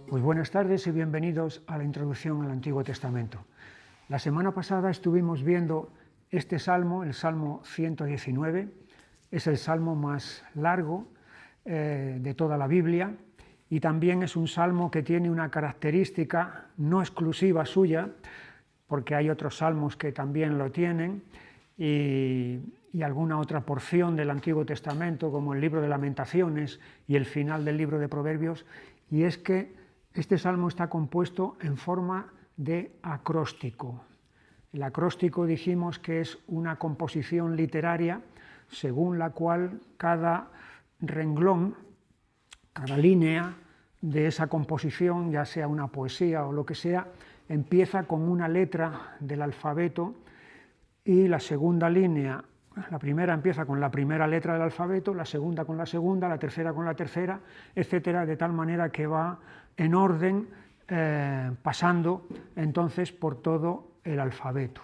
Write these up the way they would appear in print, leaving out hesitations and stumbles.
Pues buenas tardes y bienvenidos a la introducción al Antiguo Testamento. La semana pasada estuvimos viendo este salmo, el Salmo 119, es el salmo más largo de toda la Biblia y también es un salmo que tiene una característica no exclusiva suya, porque hay otros salmos que también lo tienen y alguna otra porción del Antiguo Testamento, como el libro de Lamentaciones y el final del libro de Proverbios, y es que este salmo está compuesto en forma de acróstico. El acróstico dijimos que es una composición literaria según la cual cada renglón, cada línea de esa composición, ya sea una poesía o lo que sea, empieza con una letra del alfabeto y la segunda línea, la primera empieza con la primera letra del alfabeto, la segunda con la segunda, la tercera con la tercera, etcétera, de tal manera que va en orden pasando entonces por todo el alfabeto.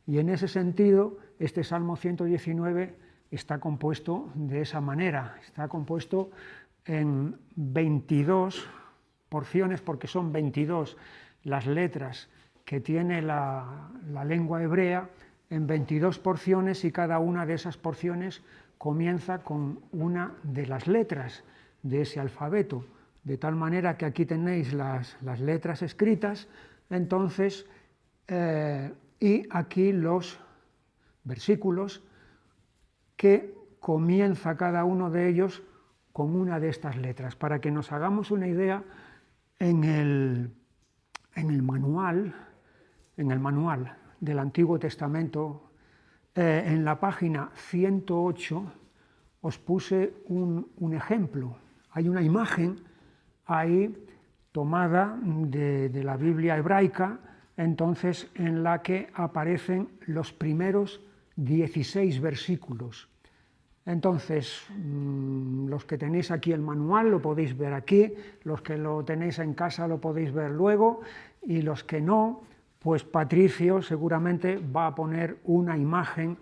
Y en ese sentido, este Salmo 119 está compuesto de esa manera, está compuesto en 22 porciones, porque son 22 las letras que tiene la lengua hebrea, en 22 porciones, y cada una de esas porciones comienza con una de las letras de ese alfabeto, de tal manera que aquí tenéis las letras escritas, entonces, y aquí los versículos que comienza cada uno de ellos con una de estas letras. Para que nos hagamos una idea, en el manual del Antiguo Testamento, en la página 108, os puse un ejemplo. Hay una imagen ahí tomada de la Biblia hebraica, entonces en la que aparecen los primeros 16 versículos. Entonces, los que tenéis aquí el manual lo podéis ver aquí, los que lo tenéis en casa lo podéis ver luego, y los que no, pues Patricio seguramente va a poner una imagen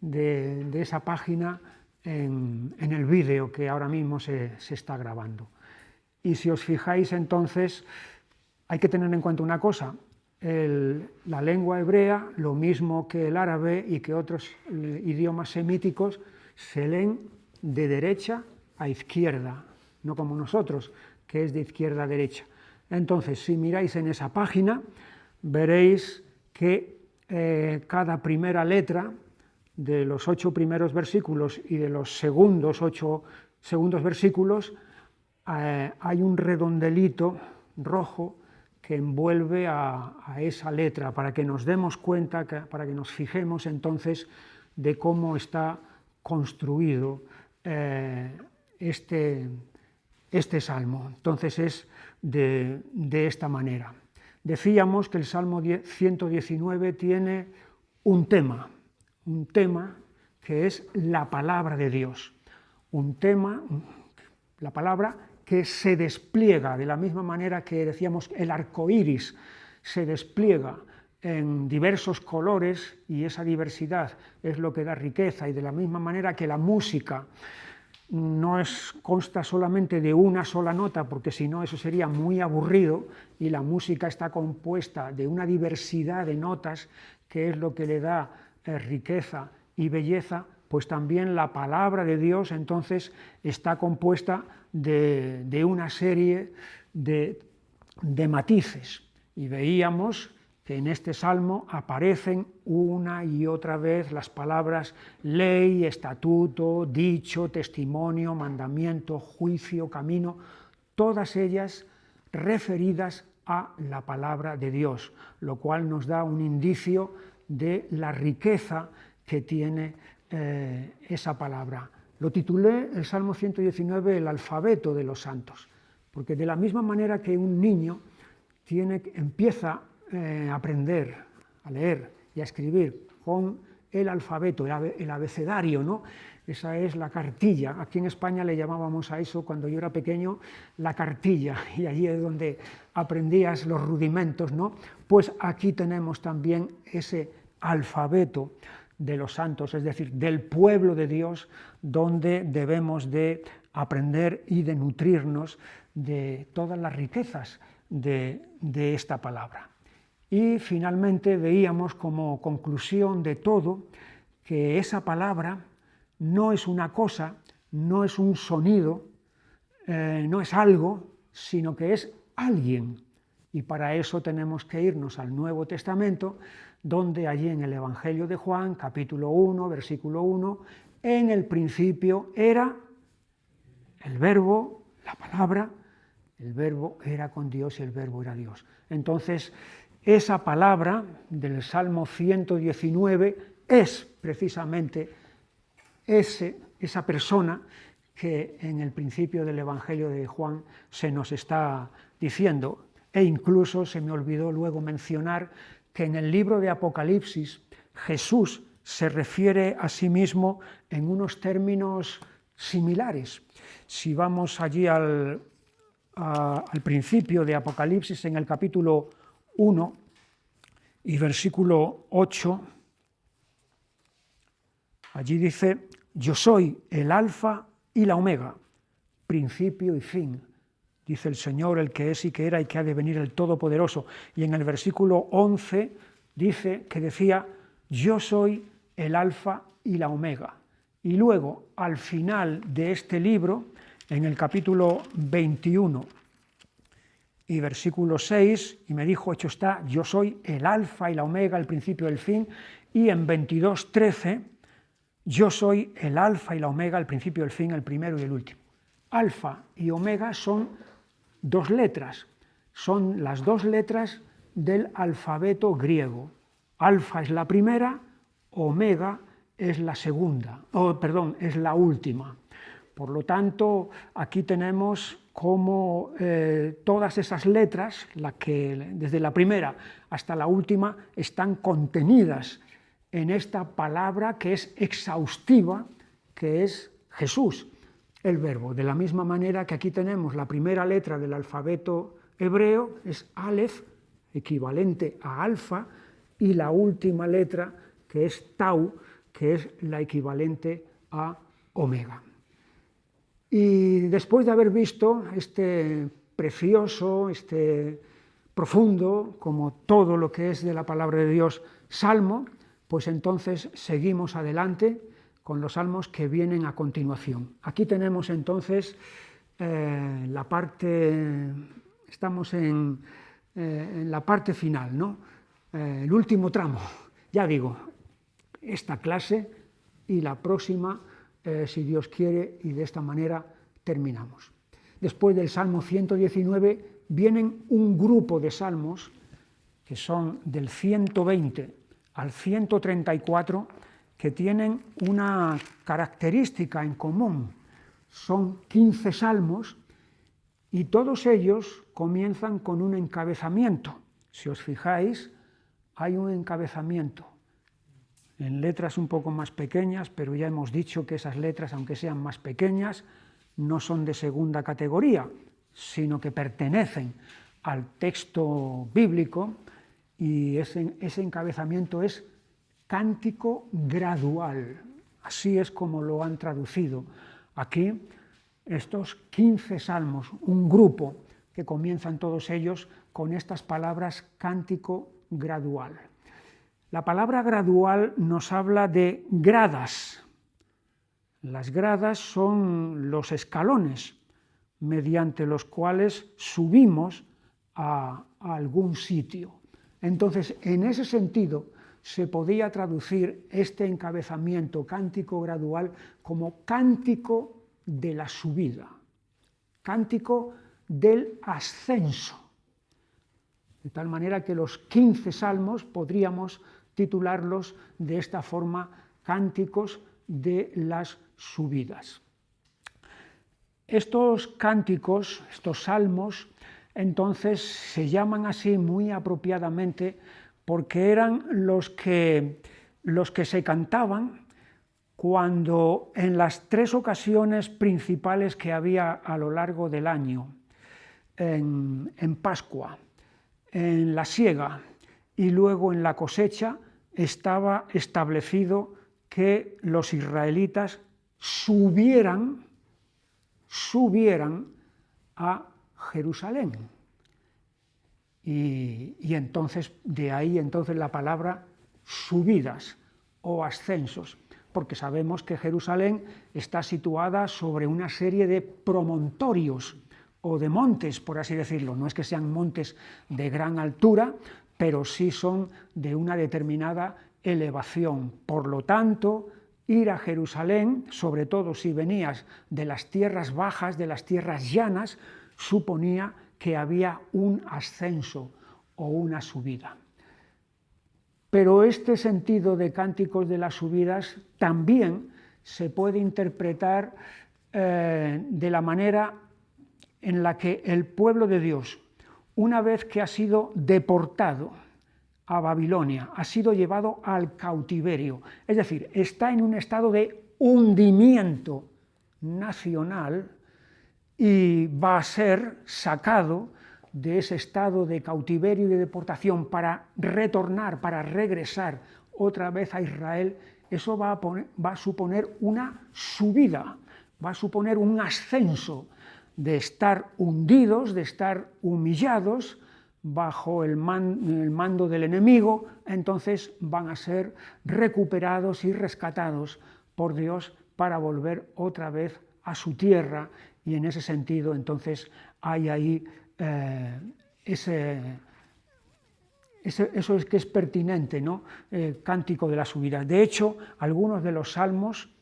de esa página en el vídeo que ahora mismo se está grabando. Y si os fijáis, entonces, hay que tener en cuenta una cosa: la lengua hebrea, lo mismo que el árabe y que otros idiomas semíticos, se leen de derecha a izquierda, no como nosotros, que es de izquierda a derecha. Entonces, si miráis en esa página, veréis que cada primera letra de los 8 primeros versículos y de los segundos 8 segundos versículos, hay un redondelito rojo que envuelve a esa letra, para que nos demos cuenta, para que nos fijemos entonces de cómo está construido este salmo. Entonces es de esta manera. Decíamos que el Salmo 119 tiene un tema que es la palabra de Dios, un tema, la palabra que se despliega de la misma manera que decíamos el arco iris se despliega en diversos colores, y esa diversidad es lo que da riqueza, y de la misma manera que la música no consta solamente de una sola nota, porque si no eso sería muy aburrido, y la música está compuesta de una diversidad de notas que es lo que le da riqueza y belleza, pues también la palabra de Dios entonces está compuesta de una serie de matices, y veíamos que en este salmo aparecen una y otra vez las palabras ley, estatuto, dicho, testimonio, mandamiento, juicio, camino, todas ellas referidas a la palabra de Dios, lo cual nos da un indicio de la riqueza que tiene esa palabra. Lo titulé el Salmo 119 el alfabeto de los santos, porque de la misma manera que un niño empieza a aprender a leer y a escribir con el alfabeto, el abecedario, ¿no? Esa es la cartilla. Aquí en España le llamábamos a eso, cuando yo era pequeño, la cartilla, y allí es donde aprendías los rudimentos, ¿no? Pues aquí tenemos también ese alfabeto de los santos, es decir, del pueblo de Dios, donde debemos de aprender y de nutrirnos de todas las riquezas de esta palabra. Y finalmente veíamos como conclusión de todo que esa palabra no es una cosa, no es un sonido, no es algo, sino que es alguien. Y para eso tenemos que irnos al Nuevo Testamento, donde allí en el Evangelio de Juan, capítulo 1, versículo 1, en el principio era el Verbo, la palabra, el Verbo era con Dios y el Verbo era Dios. Entonces, esa palabra del Salmo 119 es precisamente esa persona que en el principio del Evangelio de Juan se nos está diciendo. E incluso se me olvidó luego mencionar que en el libro de Apocalipsis Jesús se refiere a sí mismo en unos términos similares. Si vamos allí al principio de Apocalipsis, en el capítulo 1 y versículo 8, allí dice: yo soy el alfa y la omega, principio y fin, dice el Señor, el que es y que era y que ha de venir, el Todopoderoso. Y en el versículo 11 dice que decía: yo soy el alfa y la omega. Y luego, al final de este libro, en el capítulo 21 y versículo 6, y me dijo: hecho está, yo soy el alfa y la omega, el principio y el fin. Y en 22:13, yo soy el alfa y la omega, el principio y el fin, el primero y el último. Alfa y omega son dos letras, son las dos letras del alfabeto griego. Alfa es la primera, omega es la segunda, es la última. Por lo tanto, aquí tenemos cómo todas esas letras, desde la primera hasta la última, están contenidas en esta palabra que es exhaustiva, que es Jesús, el Verbo. De la misma manera que aquí tenemos la primera letra del alfabeto hebreo, es Aleph, equivalente a alfa, y la última letra, que es Tau, que es la equivalente a omega. Y después de haber visto este precioso, este profundo, como todo lo que es de la palabra de Dios, salmo, pues entonces seguimos adelante con los salmos que vienen a continuación. Aquí tenemos entonces la parte, estamos en la parte final, ¿no? El último tramo, ya digo, esta clase y la próxima, si Dios quiere, y de esta manera terminamos. Después del Salmo 119 vienen un grupo de salmos que son del 120 al 134, que tienen una característica en común. Son 15 salmos y todos ellos comienzan con un encabezamiento. Si os fijáis, hay un encabezamiento en letras un poco más pequeñas, pero ya hemos dicho que esas letras, aunque sean más pequeñas, no son de segunda categoría, sino que pertenecen al texto bíblico, y ese encabezamiento es cántico gradual. Así es como lo han traducido aquí estos 15 salmos, un grupo que comienzan todos ellos con estas palabras cántico gradual. La palabra gradual nos habla de gradas. Las gradas son los escalones mediante los cuales subimos a algún sitio. Entonces, en ese sentido, se podía traducir este encabezamiento cántico gradual como cántico de la subida, cántico del ascenso. De tal manera que los 15 salmos podríamos titularlos de esta forma: cánticos de las subidas. Estos cánticos, estos salmos, entonces se llaman así muy apropiadamente porque eran los que se cantaban cuando en las 3 ocasiones principales que había a lo largo del año, en Pascua, en la siega y luego en la cosecha, estaba establecido que los israelitas subieran a Jerusalén. Y entonces, de ahí entonces la palabra subidas o ascensos, porque sabemos que Jerusalén está situada sobre una serie de promontorios o de montes, por así decirlo. No es que sean montes de gran altura, pero sí son de una determinada elevación. Por lo tanto, ir a Jerusalén, sobre todo si venías de las tierras bajas, de las tierras llanas, suponía que había un ascenso o una subida. Pero este sentido de cánticos de las subidas también se puede interpretar de la manera en la que el pueblo de Dios, una vez que ha sido deportado a Babilonia, ha sido llevado al cautiverio, es decir, está en un estado de hundimiento nacional y va a ser sacado de ese estado de cautiverio y de deportación para retornar, para regresar otra vez a Israel. Eso va a suponer una subida, va a suponer un ascenso de estar hundidos, de estar humillados bajo el mando del enemigo. Entonces van a ser recuperados y rescatados por Dios para volver otra vez a su tierra, y en ese sentido entonces hay ahí eso es que es pertinente, ¿no? Cántico de la subida. De hecho, algunos de los salmos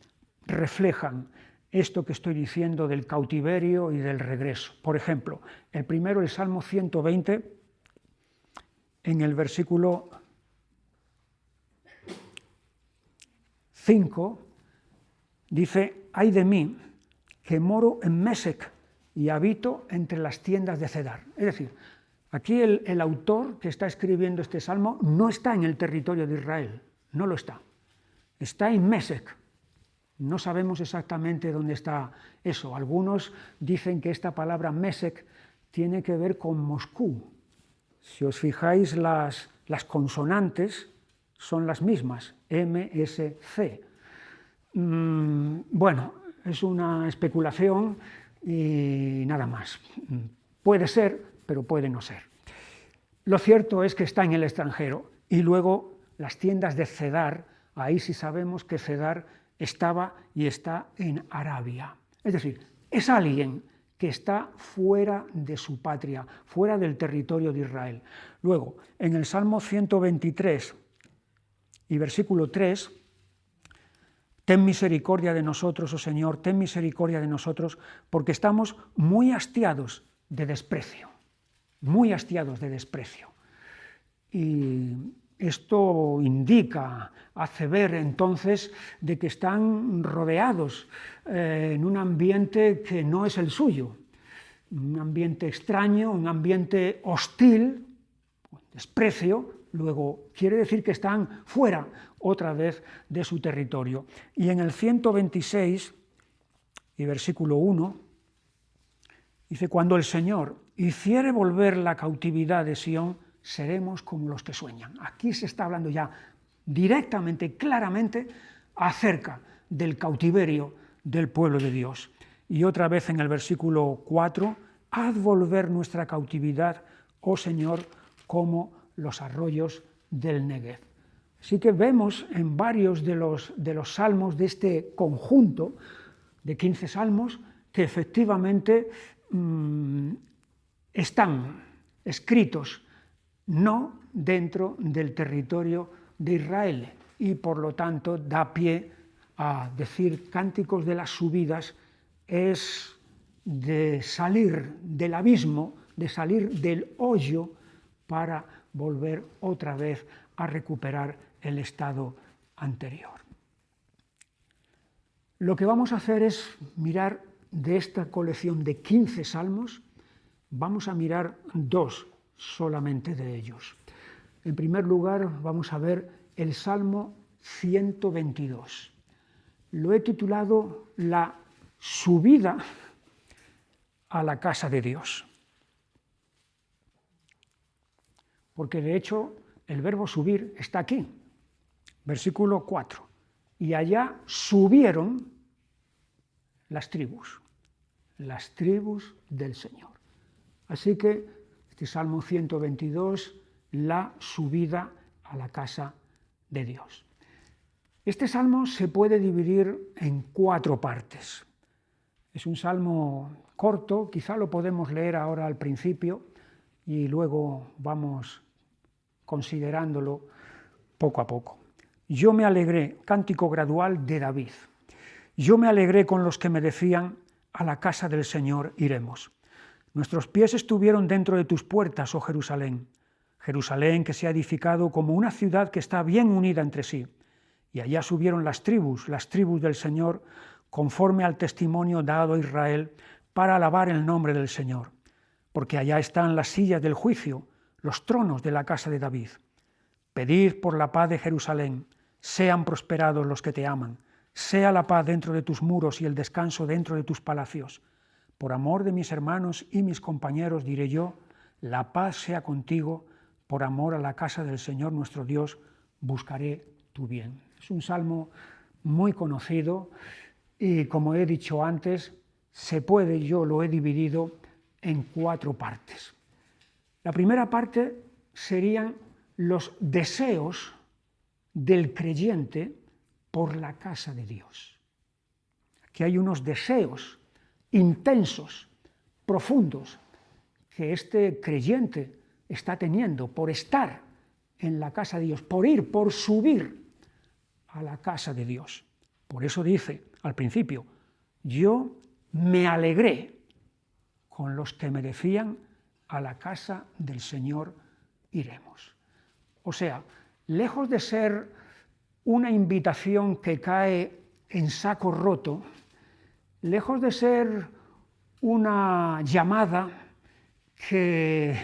reflejan esto que estoy diciendo del cautiverio y del regreso. Por ejemplo, el primero, el Salmo 120, en el versículo 5, dice: «Ay de mí, que moro en Mesec y habito entre las tiendas de Cedar». Es decir, aquí el autor que está escribiendo este salmo no está en el territorio de Israel, no lo está. Está en Mesec. No sabemos exactamente dónde está eso. Algunos dicen que esta palabra Mesec tiene que ver con Moscú. Si os fijáis, las consonantes son las mismas, M, S, C. Bueno, es una especulación y nada más. Puede ser, pero puede no ser. Lo cierto es que está en el extranjero. Y luego las tiendas de Cedar, ahí sí sabemos que Cedar estaba y está en Arabia. Es decir, es alguien que está fuera de su patria, fuera del territorio de Israel. Luego, en el Salmo 123 y versículo 3, «Ten misericordia de nosotros, oh Señor, ten misericordia de nosotros, porque estamos muy hastiados de desprecio». Muy hastiados de desprecio. Y esto indica, hace ver entonces de que están rodeados en un ambiente que no es el suyo, un ambiente extraño, un ambiente hostil, desprecio. Luego quiere decir que están fuera otra vez de su territorio. Y en el 126 y versículo 1 dice: «Cuando el Señor hiciere volver la cautividad de Sión, seremos como los que sueñan». Aquí se está hablando ya directamente, claramente, acerca del cautiverio del pueblo de Dios. Y otra vez en el versículo 4, «Haz volver nuestra cautividad, oh Señor, como los arroyos del Negev». Así que vemos en varios de los salmos de este conjunto de 15 salmos que efectivamente están escritos no dentro del territorio de Israel, y por lo tanto da pie a decir cánticos de las subidas es de salir del abismo, de salir del hoyo para volver otra vez a recuperar el estado anterior. Lo que vamos a hacer es mirar de esta colección de 15 salmos, vamos a mirar dos solamente de ellos. En primer lugar, vamos a ver el Salmo 122. Lo he titulado «La subida a la casa de Dios». Porque de hecho el verbo subir está aquí, versículo 4. «Y allá subieron las tribus del Señor». Así que este Salmo 122, la subida a la casa de Dios. Este salmo se puede dividir en 4 partes. Es un salmo corto, quizá lo podemos leer ahora al principio y luego vamos considerándolo poco a poco. Yo me alegré, cántico gradual de David. Yo me alegré con los que me decían, a la casa del Señor iremos. Nuestros pies estuvieron dentro de tus puertas, oh Jerusalén. Jerusalén que se ha edificado como una ciudad que está bien unida entre sí. Y allá subieron las tribus del Señor, conforme al testimonio dado a Israel, para alabar el nombre del Señor. Porque allá están las sillas del juicio, los tronos de la casa de David. Pedid por la paz de Jerusalén, sean prosperados los que te aman, sea la paz dentro de tus muros y el descanso dentro de tus palacios. Por amor de mis hermanos y mis compañeros diré yo, la paz sea contigo, por amor a la casa del Señor nuestro Dios, buscaré tu bien. Es un salmo muy conocido y, como he dicho antes, yo lo he dividido en 4 partes. La primera parte serían los deseos del creyente por la casa de Dios. Aquí hay unos deseos intensos, profundos, que este creyente está teniendo por estar en la casa de Dios, por subir a la casa de Dios. Por eso dice al principio, yo me alegré con los que me decían, a la casa del Señor iremos. O sea, lejos de ser una invitación que cae en saco roto, lejos de ser una llamada que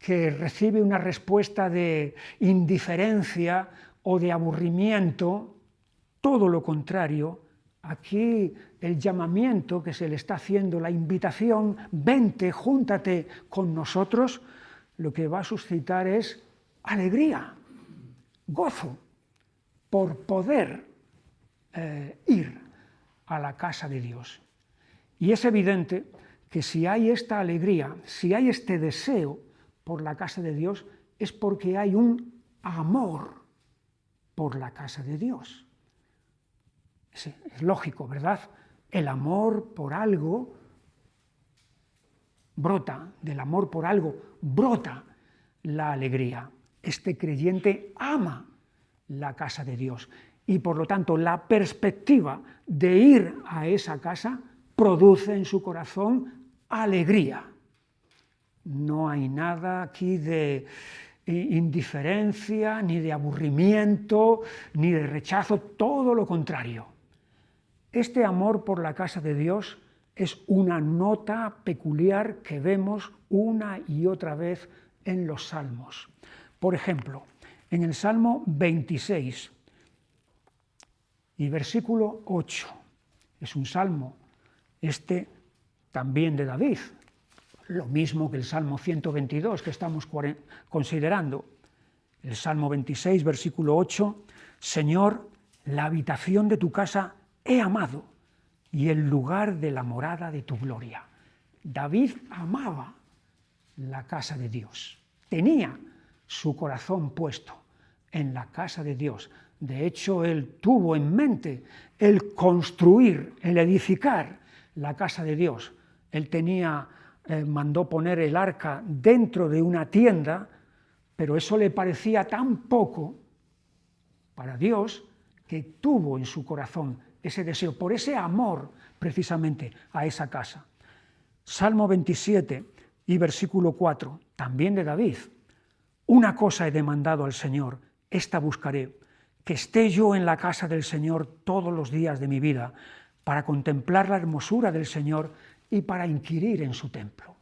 recibe una respuesta de indiferencia o de aburrimiento, todo lo contrario, aquí el llamamiento que se le está haciendo, la invitación, vente, júntate con nosotros, lo que va a suscitar es alegría, gozo, por poder ir a la casa de Dios. Y es evidente que si hay esta alegría, si hay este deseo por la casa de Dios, es porque hay un amor por la casa de Dios. Es lógico, ¿verdad? El amor por algo brota, del amor por algo brota la alegría. Este creyente ama la casa de Dios y por lo tanto la perspectiva de ir a esa casa produce en su corazón alegría. No hay nada aquí de indiferencia, ni de aburrimiento, ni de rechazo, todo lo contrario. Este amor por la casa de Dios es una nota peculiar que vemos una y otra vez en los salmos. Por ejemplo, en el Salmo 26 y versículo 8, es un salmo también de David, lo mismo que el Salmo 122 que estamos considerando. El Salmo 26, versículo 8, Señor, la habitación de tu casa he amado y el lugar de la morada de tu gloria. David amaba la casa de Dios, tenía su corazón puesto en la casa de Dios. De hecho, él tuvo en mente el construir, el edificar la casa de Dios. Él mandó poner el arca dentro de una tienda, pero eso le parecía tan poco para Dios que tuvo en su corazón ese deseo, por ese amor precisamente a esa casa. Salmo 27 y versículo 4, también de David. Una cosa he demandado al Señor, esta buscaré, que esté yo en la casa del Señor todos los días de mi vida, para contemplar la hermosura del Señor y para inquirir en su templo.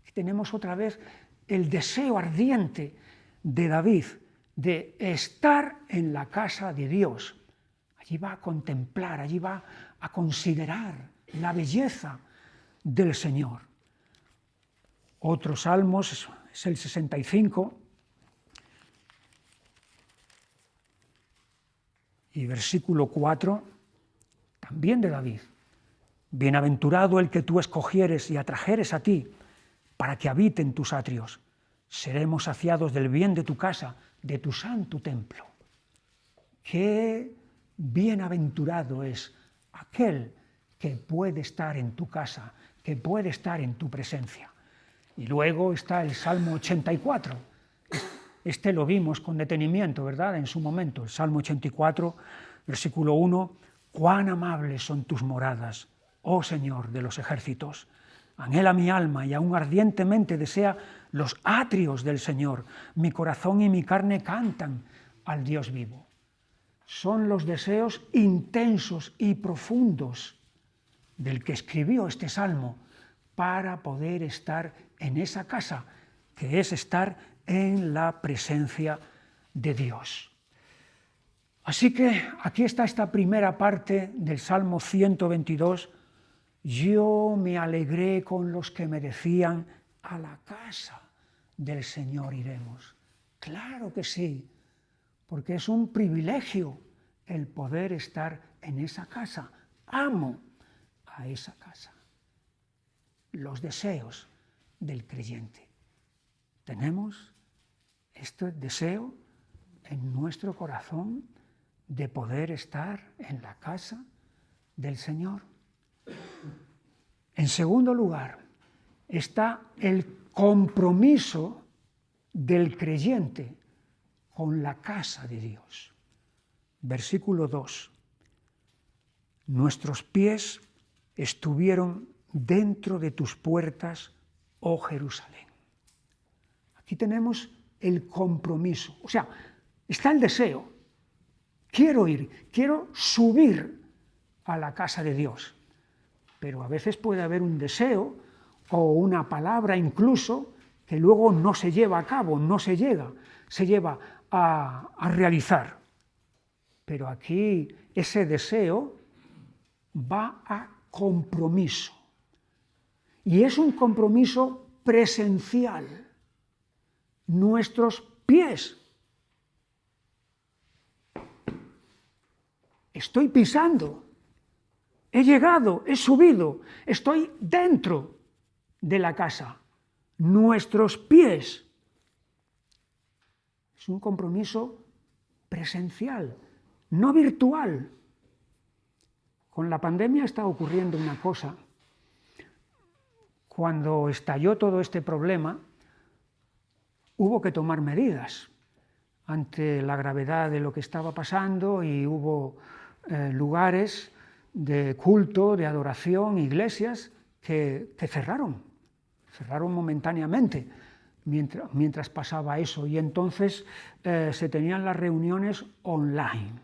Aquí tenemos otra vez el deseo ardiente de David de estar en la casa de Dios. Allí va a contemplar, allí va a considerar la belleza del Señor. Otro salmo es el 65 y versículo 4, también de David. Bienaventurado el que tú escogieres y atrajeres a ti, para que habite en tus atrios. Seremos saciados del bien de tu casa, de tu santo templo. Qué bienaventurado es aquel que puede estar en tu casa, que puede estar en tu presencia. Y luego está el Salmo 84. Este lo vimos con detenimiento, ¿verdad?, en su momento. El Salmo 84, versículo 1, «Cuán amables son tus moradas, oh Señor de los ejércitos. Anhela mi alma y aún ardientemente desea los atrios del Señor. Mi corazón y mi carne cantan al Dios vivo». Son los deseos intensos y profundos del que escribió este salmo para poder estar en esa casa, que es estar en la presencia de Dios. Así que aquí está esta primera parte del Salmo 122. Yo me alegré con los que me decían, a la casa del Señor iremos. Claro que sí, porque es un privilegio el poder estar en esa casa. Amo a esa casa. Los deseos del creyente. Tenemos este deseo en nuestro corazón de poder estar en la casa del Señor. En segundo lugar, está el compromiso del creyente con la casa de Dios. Versículo 2. Nuestros pies estuvieron dentro de tus puertas, oh Jerusalén. Aquí tenemos el compromiso. O sea, está el deseo. Quiero ir, quiero subir a la casa de Dios. Pero a veces puede haber un deseo o una palabra incluso que luego no se lleva a cabo, no se lleva a realizar. Pero aquí ese deseo va a compromiso. Y es un compromiso presencial. Nuestros pies. Estoy pisando. He llegado, he subido, estoy dentro de la casa. Nuestros pies. Es un compromiso presencial, no virtual. Con la pandemia está ocurriendo una cosa. Cuando estalló todo este problema, hubo que tomar medidas ante la gravedad de lo que estaba pasando y hubo lugares de culto, de adoración, iglesias que cerraron momentáneamente mientras pasaba eso, y entonces se tenían las reuniones online.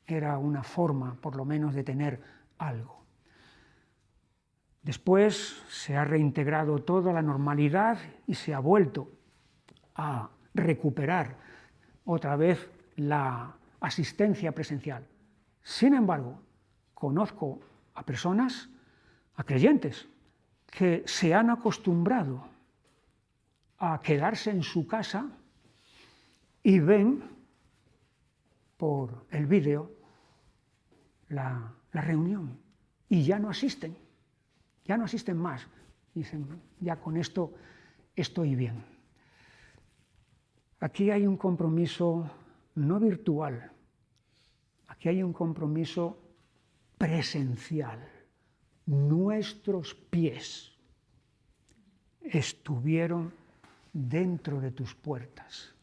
Era una forma, por lo menos, de tener algo. Después se ha reintegrado toda la normalidad y se ha vuelto a recuperar otra vez la asistencia presencial. Sin embargo, conozco a personas, a creyentes, que se han acostumbrado a quedarse en su casa y ven por el vídeo la reunión y ya no asisten más. Dicen, ya con esto estoy bien. Aquí hay un compromiso no virtual, aquí hay un compromiso presencial. Nuestros pies estuvieron dentro de tus puertas.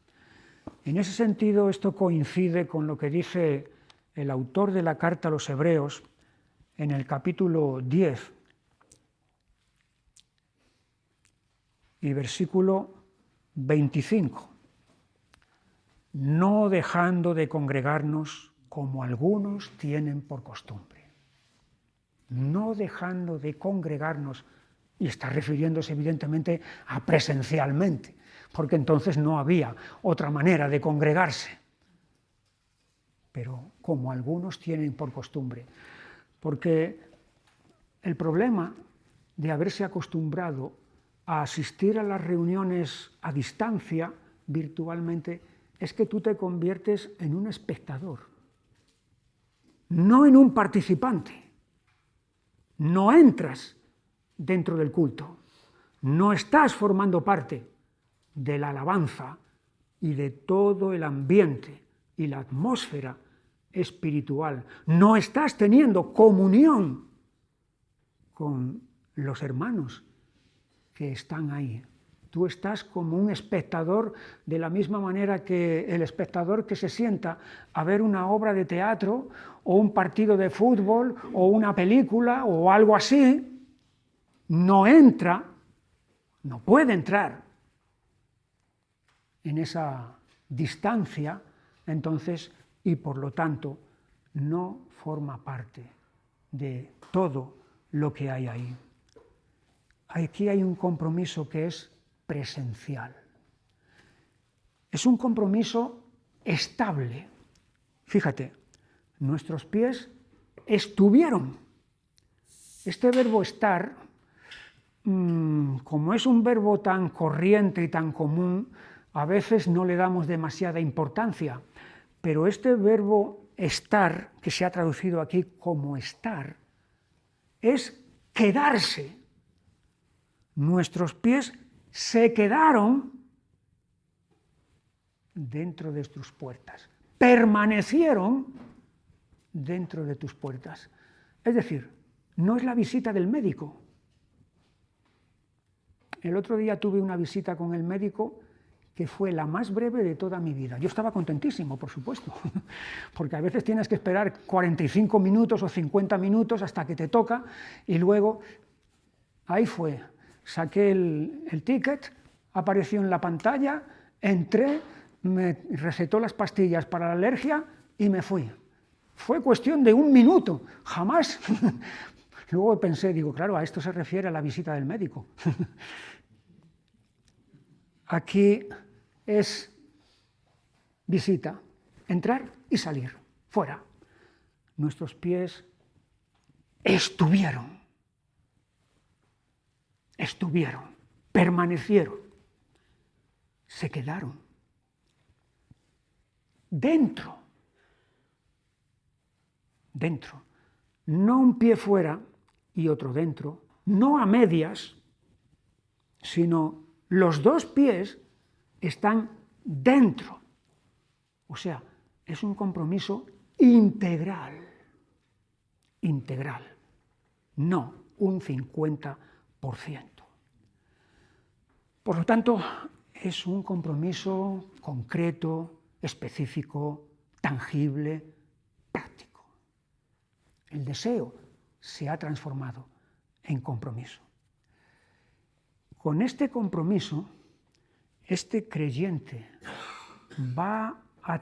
En ese sentido, esto coincide con lo que dice el autor de la carta a los Hebreos en el capítulo 10 y versículo 25. No dejando de congregarnos como algunos tienen por costumbre. No dejando de congregarnos, y está refiriéndose evidentemente a presencialmente, porque entonces no había otra manera de congregarse. Pero como algunos tienen por costumbre, porque el problema de haberse acostumbrado a asistir a las reuniones a distancia, virtualmente, es que tú te conviertes en un espectador, no en un participante. No entras dentro del culto, no estás formando parte de la alabanza y de todo el ambiente y la atmósfera espiritual. No estás teniendo comunión con los hermanos que están ahí. Tú estás como un espectador, de la misma manera que el espectador que se sienta a ver una obra de teatro o un partido de fútbol o una película o algo así, no entra, no puede entrar en esa distancia, entonces, y por lo tanto, no forma parte de todo lo que hay ahí. Aquí hay un compromiso que es presencial. Es un compromiso estable. Fíjate, nuestros pies estuvieron. Este verbo estar, como es un verbo tan corriente y tan común, a veces no le damos demasiada importancia, pero este verbo estar, que se ha traducido aquí como estar, es quedarse. Nuestros pies se quedaron dentro de tus puertas, permanecieron dentro de tus puertas. Es decir, no es la visita del médico. El otro día tuve una visita con el médico que fue la más breve de toda mi vida. Yo estaba contentísimo, por supuesto, porque a veces tienes que esperar 45 minutos o 50 minutos hasta que te toca y luego ahí fue. Saqué el ticket, apareció en la pantalla, entré, me recetó las pastillas para la alergia y me fui. Fue cuestión de un minuto, jamás. Luego pensé, digo, claro, a esto se refiere a la visita del médico. Aquí es visita, entrar y salir, fuera. Nuestros pies estuvieron, permanecieron, se quedaron dentro, no un pie fuera y otro dentro, no a medias, sino los dos pies están dentro. O sea, es un compromiso integral, no un 50%. Por lo tanto, es un compromiso concreto, específico, tangible, práctico. El deseo se ha transformado en compromiso. Con este compromiso, este creyente va a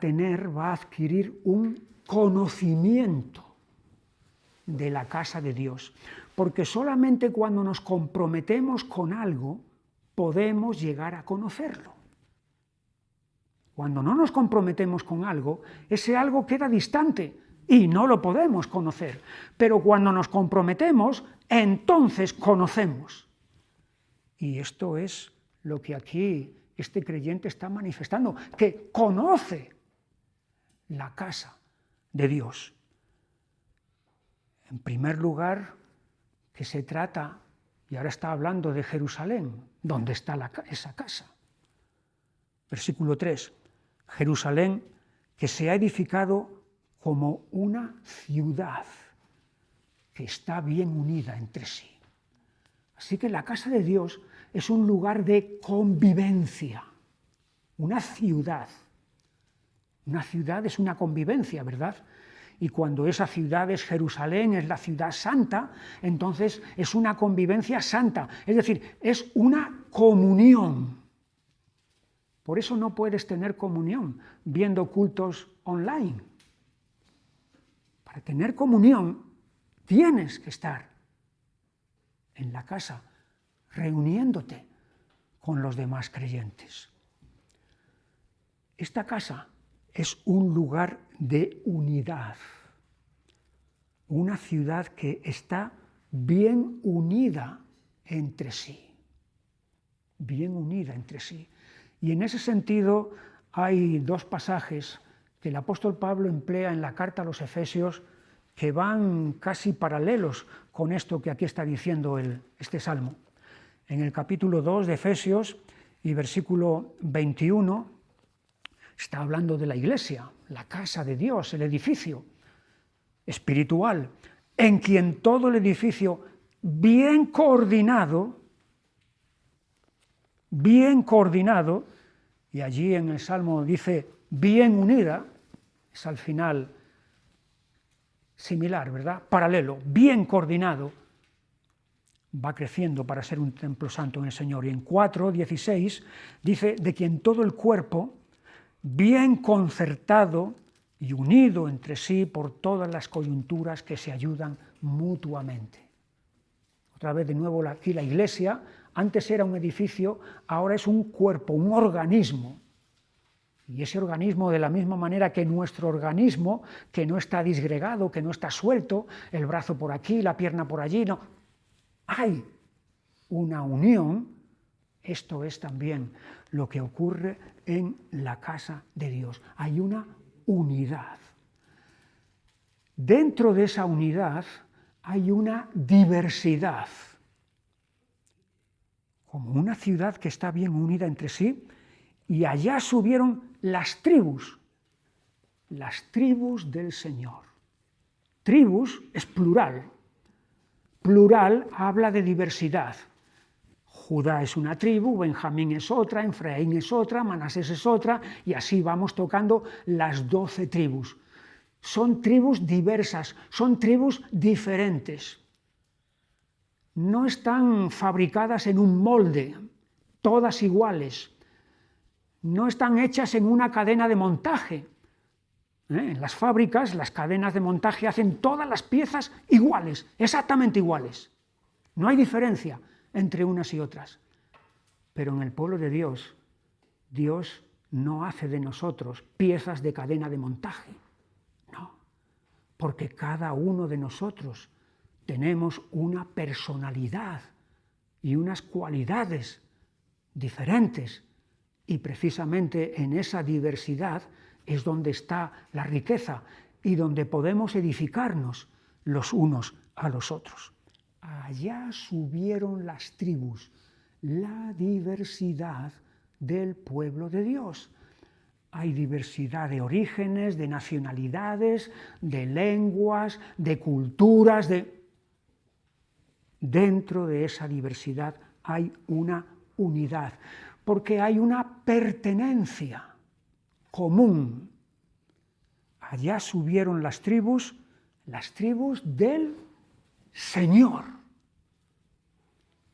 adquirir un conocimiento de la casa de Dios, porque solamente cuando nos comprometemos con algo podemos llegar a conocerlo. Cuando no nos comprometemos con algo, ese algo queda distante y no lo podemos conocer, pero cuando nos comprometemos, entonces conocemos. Y esto es lo que aquí este creyente está manifestando, que conoce la casa de Dios. En primer lugar, que se trata, y ahora está hablando de Jerusalén, ¿dónde está esa casa? Versículo 3, Jerusalén que se ha edificado como una ciudad que está bien unida entre sí. Así que la casa de Dios es un lugar de convivencia, una ciudad. Una ciudad es una convivencia, ¿verdad? Y cuando esa ciudad es Jerusalén, es la ciudad santa, entonces es una convivencia santa, es decir, es una comunión. Por eso no puedes tener comunión viendo cultos online. Para tener comunión tienes que estar en la casa, reuniéndote con los demás creyentes. Esta casa es un lugar de unidad, una ciudad que está bien unida entre sí, Y en ese sentido hay dos pasajes que el apóstol Pablo emplea en la carta a los Efesios que van casi paralelos con esto que aquí está diciendo este salmo. En el capítulo 2 de Efesios y versículo 21 está hablando de la iglesia, la casa de Dios, el edificio espiritual, en quien todo el edificio bien coordinado, y allí en el Salmo dice bien unida, es al final similar, ¿verdad? Paralelo, bien coordinado, va creciendo para ser un templo santo en el Señor. Y en 4:16 dice, de quien todo el cuerpo, bien concertado y unido entre sí por todas las coyunturas que se ayudan mutuamente. Otra vez de nuevo aquí la iglesia, antes era un edificio, ahora es un cuerpo, un organismo. Y ese organismo, de la misma manera que nuestro organismo, que no está disgregado, que no está suelto, el brazo por aquí, la pierna por allí, no. Hay una unión. Esto es también lo que ocurre en la casa de Dios. Hay una unidad. Dentro de esa unidad hay una diversidad. Como una ciudad que está bien unida entre sí, y allá subieron las tribus del Señor. Tribus es plural. Plural habla de diversidad. Judá es una tribu, Benjamín es otra, Efraín es otra, Manasés es otra, y así vamos tocando las 12 tribus. Son tribus diversas, son tribus diferentes. No están fabricadas en un molde, todas iguales. No están hechas en una cadena de montaje. En las fábricas, las cadenas de montaje hacen todas las piezas iguales, exactamente iguales. No hay diferencia entre unas y otras. Pero en el pueblo de Dios, Dios no hace de nosotros piezas de cadena de montaje. No, porque cada uno de nosotros tenemos una personalidad y unas cualidades diferentes. Y precisamente en esa diversidad es donde está la riqueza y donde podemos edificarnos los unos a los otros. Allá subieron las tribus, la diversidad del pueblo de Dios. Hay diversidad de orígenes, de nacionalidades, de lenguas, de culturas. Dentro de esa diversidad hay una unidad, porque hay una pertenencia común. Allá subieron las tribus del Señor.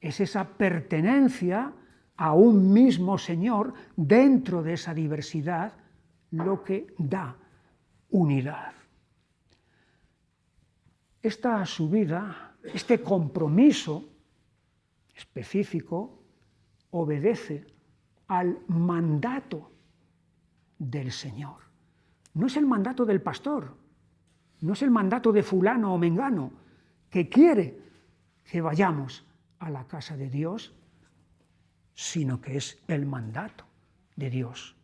Es esa pertenencia a un mismo Señor dentro de esa diversidad lo que da unidad. Esta subida, este compromiso específico, obedece al mandato del Señor. No es el mandato del pastor, no es el mandato de fulano o mengano, que quiere que vayamos a la casa de Dios, sino que es el mandato de Dios.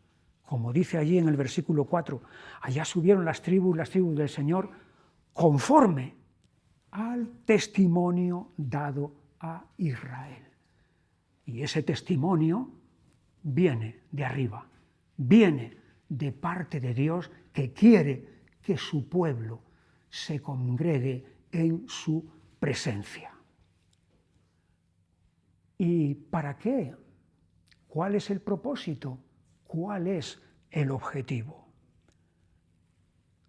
Como dice allí en el versículo 4, allá subieron las tribus del Señor, conforme al testimonio dado a Israel. Y ese testimonio viene de arriba, viene de parte de Dios, que quiere que su pueblo se congregue en su presencia. ¿Y para qué? ¿Cuál es el propósito? ¿Cuál es el objetivo?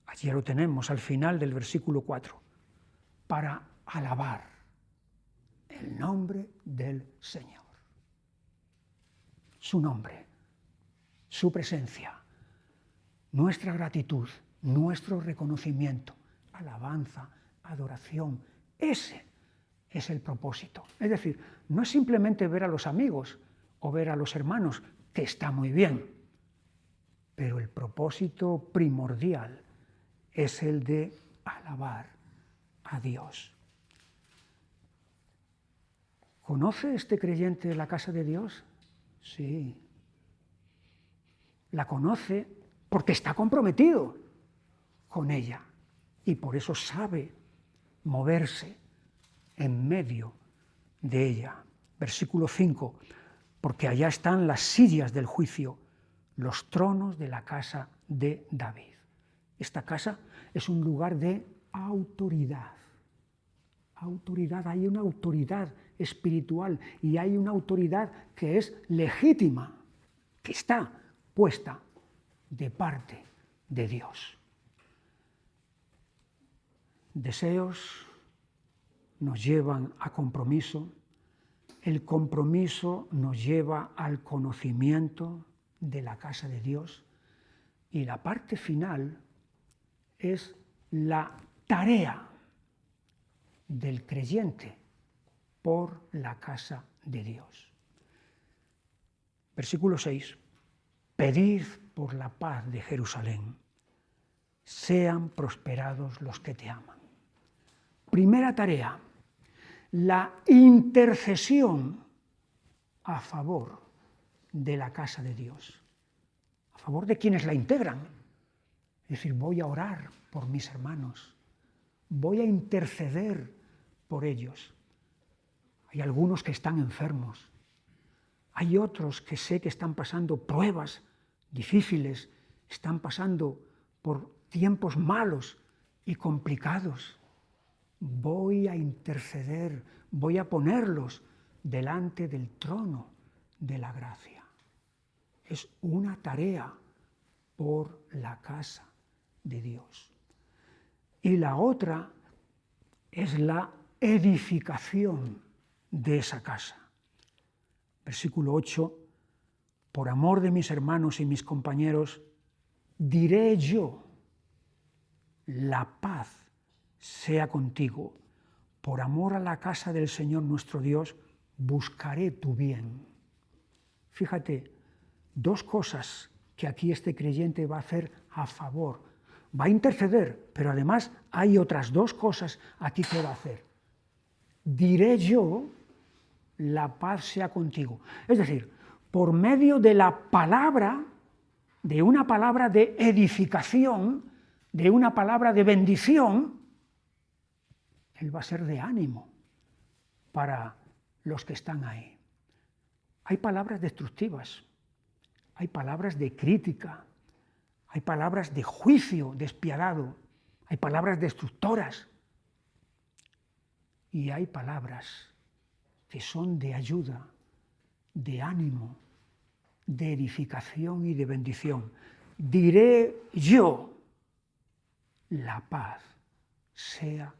Allí lo tenemos al final del versículo 4. Para alabar el nombre del Señor. Su nombre, su presencia, nuestra gratitud, nuestro reconocimiento, alabanza, adoración. Ese es el propósito. Es decir, no es simplemente ver a los amigos o ver a los hermanos, que está muy bien, pero el propósito primordial es el de alabar a Dios. ¿Conoce este creyente la casa de Dios? Sí. La conoce porque está comprometido con ella y por eso sabe moverse en medio de ella. Versículo 5, porque allá están las sillas del juicio, los tronos de la casa de David. Esta casa es un lugar de autoridad. Autoridad, hay una autoridad espiritual y hay una autoridad que es legítima, que está puesta de parte de Dios. Deseos nos llevan a compromiso, el compromiso nos lleva al conocimiento de la casa de Dios y la parte final es la tarea del creyente por la casa de Dios. Versículo 6. Pedid por la paz de Jerusalén, sean prosperados los que te aman. Primera tarea, la intercesión a favor de la casa de Dios, a favor de quienes la integran. Es decir, voy a orar por mis hermanos, voy a interceder por ellos. Hay algunos que están enfermos, hay otros que sé que están pasando pruebas difíciles, están pasando por tiempos malos y complicados. Voy a interceder, voy a ponerlos delante del trono de la gracia. Es una tarea por la casa de Dios. Y la otra es la edificación de esa casa. Versículo 8, por amor de mis hermanos y mis compañeros, diré yo, la paz sea contigo, por amor a la casa del Señor nuestro Dios, buscaré tu bien. Fíjate, dos cosas que aquí este creyente va a hacer a favor. Va a interceder, pero además hay otras dos cosas aquí que va a hacer. Diré yo, la paz sea contigo. Es decir, por medio de la palabra, de una palabra de edificación, de una palabra de bendición, él va a ser de ánimo para los que están ahí. Hay palabras destructivas, hay palabras de crítica, hay palabras de juicio despiadado, hay palabras destructoras y hay palabras que son de ayuda, de ánimo, de edificación y de bendición. Diré yo, la paz sea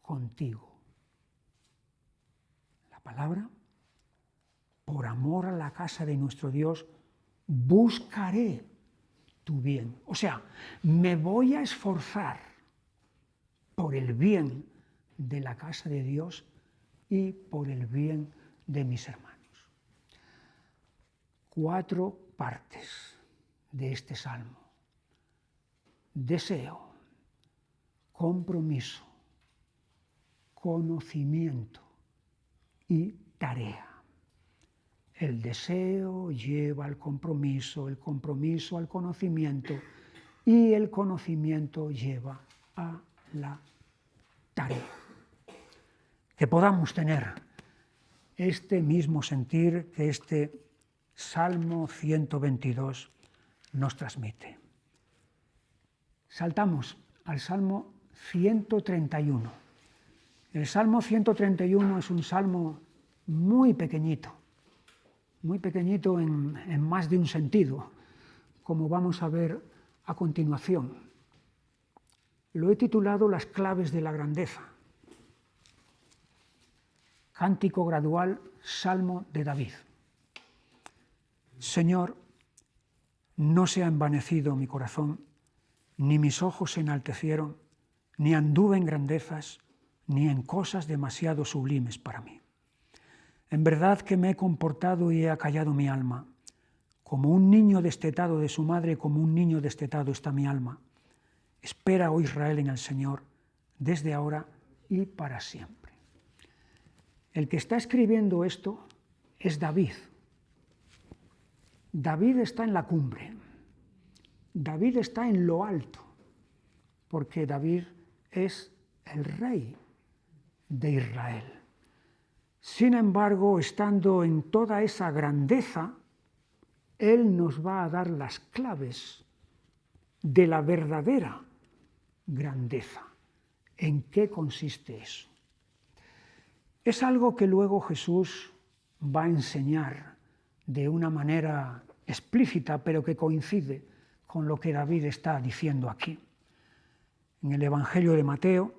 contigo. La palabra, por amor a la casa de nuestro Dios, buscaré tu bien. O sea, me voy a esforzar por el bien de la casa de Dios y por el bien de mis hermanos. 4 partes de este salmo. Deseo, compromiso, conocimiento y tarea. El deseo lleva al compromiso, el compromiso al conocimiento y el conocimiento lleva a la tarea. Que podamos tener este mismo sentir que este Salmo 122 nos transmite. Saltamos al Salmo 131. El Salmo 131 es un salmo muy pequeñito en más de un sentido, como vamos a ver a continuación. Lo he titulado Las claves de la grandeza. Cántico gradual, Salmo de David. Señor, no se ha envanecido mi corazón, ni mis ojos se enaltecieron, ni anduve en grandezas, ni en cosas demasiado sublimes para mí. En verdad que me he comportado y he acallado mi alma. Como un niño destetado de su madre, como un niño destetado está mi alma. Espera, oh Israel, en el Señor, desde ahora y para siempre. El que está escribiendo esto es David. David está en la cumbre. David está en lo alto, porque David es el rey de Israel. Sin embargo, estando en toda esa grandeza, Él nos va a dar las claves de la verdadera grandeza. ¿En qué consiste eso? Es algo que luego Jesús va a enseñar de una manera explícita, pero que coincide con lo que David está diciendo aquí. En el Evangelio de Mateo,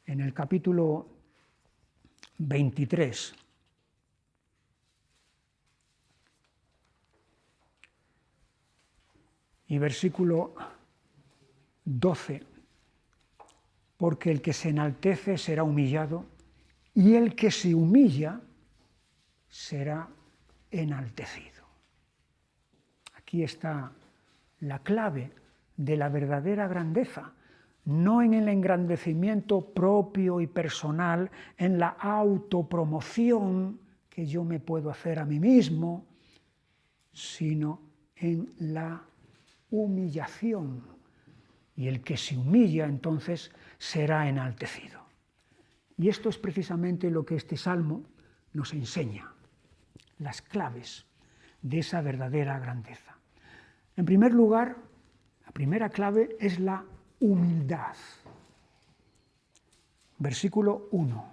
en el capítulo 23, y versículo 12, porque el que se enaltece será humillado, y el que se humilla será enaltecido. Aquí está la clave de la verdadera grandeza, no en el engrandecimiento propio y personal, en la autopromoción que yo me puedo hacer a mí mismo, sino en la humillación. Y el que se humilla entonces será enaltecido. Y esto es precisamente lo que este salmo nos enseña, las claves de esa verdadera grandeza. En primer lugar, la primera clave es la humildad. Versículo 1.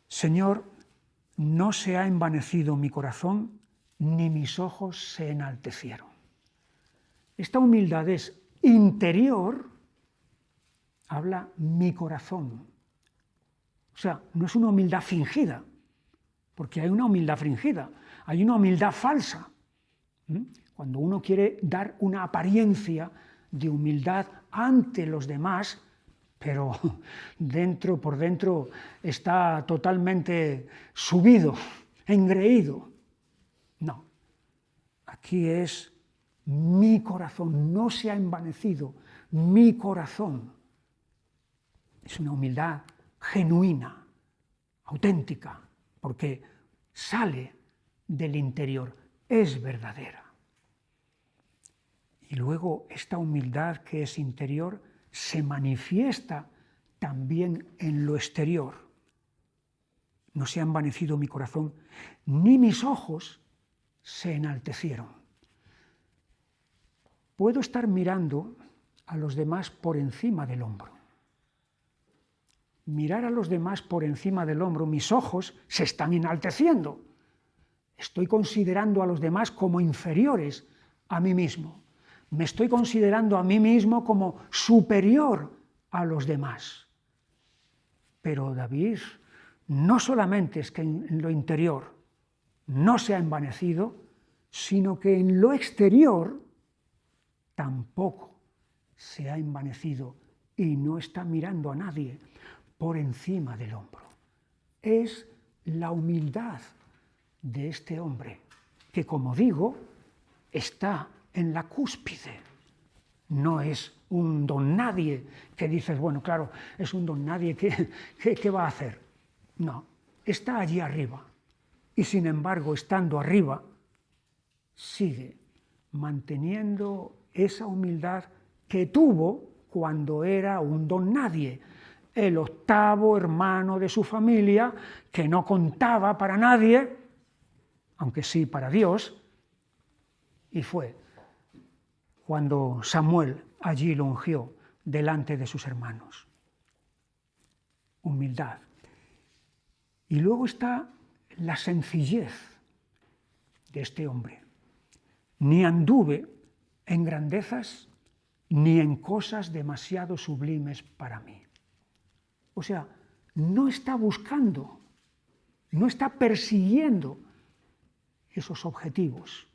Señor, no se ha envanecido mi corazón, ni mis ojos se enaltecieron. Esta humildad es interior, habla mi corazón. O sea, no es una humildad fingida, porque hay una humildad fingida, hay una humildad falsa. Cuando uno quiere dar una apariencia de humildad ante los demás, pero por dentro está totalmente subido, engreído. No, aquí es mi corazón, no se ha envanecido, mi corazón. Es una humildad genuina, auténtica, porque sale del interior, es verdadera. Y luego esta humildad que es interior se manifiesta también en lo exterior. No se ha envanecido mi corazón, ni mis ojos se enaltecieron. Puedo estar mirando a los demás por encima del hombro. Mirar a los demás por encima del hombro, mis ojos se están enalteciendo. Estoy considerando a los demás como inferiores a mí mismo. Me estoy considerando a mí mismo como superior a los demás. Pero David no solamente es que en lo interior no se ha envanecido, sino que en lo exterior tampoco se ha envanecido y no está mirando a nadie por encima del hombro. Es la humildad de este hombre, que como digo, está en la cúspide. No es un don nadie que dices, bueno, claro, es un don nadie, ¿qué va a hacer? No, está allí arriba. Y sin embargo, estando arriba, sigue manteniendo esa humildad que tuvo cuando era un don nadie, el octavo hermano de su familia, que no contaba para nadie, aunque sí para Dios, y fue cuando Samuel allí lo ungió delante de sus hermanos. Humildad. Y luego está la sencillez de este hombre. Ni anduve en grandezas ni en cosas demasiado sublimes para mí. O sea, no está buscando, no está persiguiendo esos objetivos.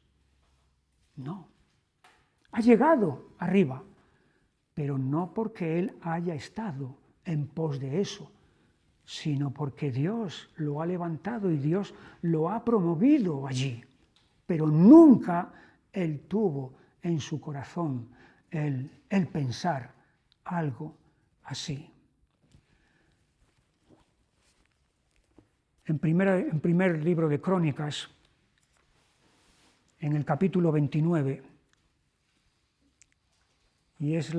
No. Ha llegado arriba, pero no porque él haya estado en pos de eso, sino porque Dios lo ha levantado y Dios lo ha promovido allí. Pero nunca él tuvo en su corazón el pensar algo así. En primer libro de Crónicas, en el capítulo 29, y es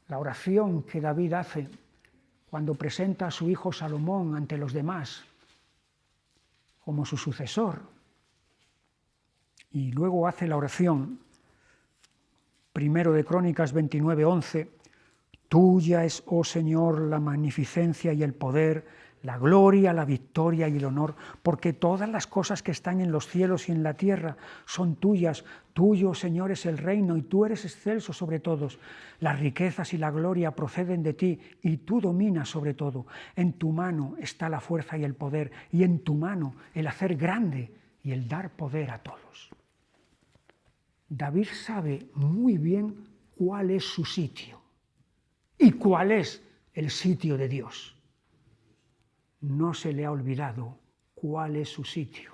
la oración que David hace cuando presenta a su hijo Salomón ante los demás como su sucesor, y luego hace la oración, primero de Crónicas 29:11, tuya es, oh Señor, la magnificencia y el poder, la gloria, la victoria y el honor, porque todas las cosas que están en los cielos y en la tierra son tuyas. Tuyo, Señor, es el reino y tú eres excelso sobre todos. Las riquezas y la gloria proceden de ti y tú dominas sobre todo. En tu mano está la fuerza y el poder, y en tu mano el hacer grande y el dar poder a todos. David sabe muy bien cuál es su sitio y cuál es el sitio de Dios. No se le ha olvidado cuál es su sitio.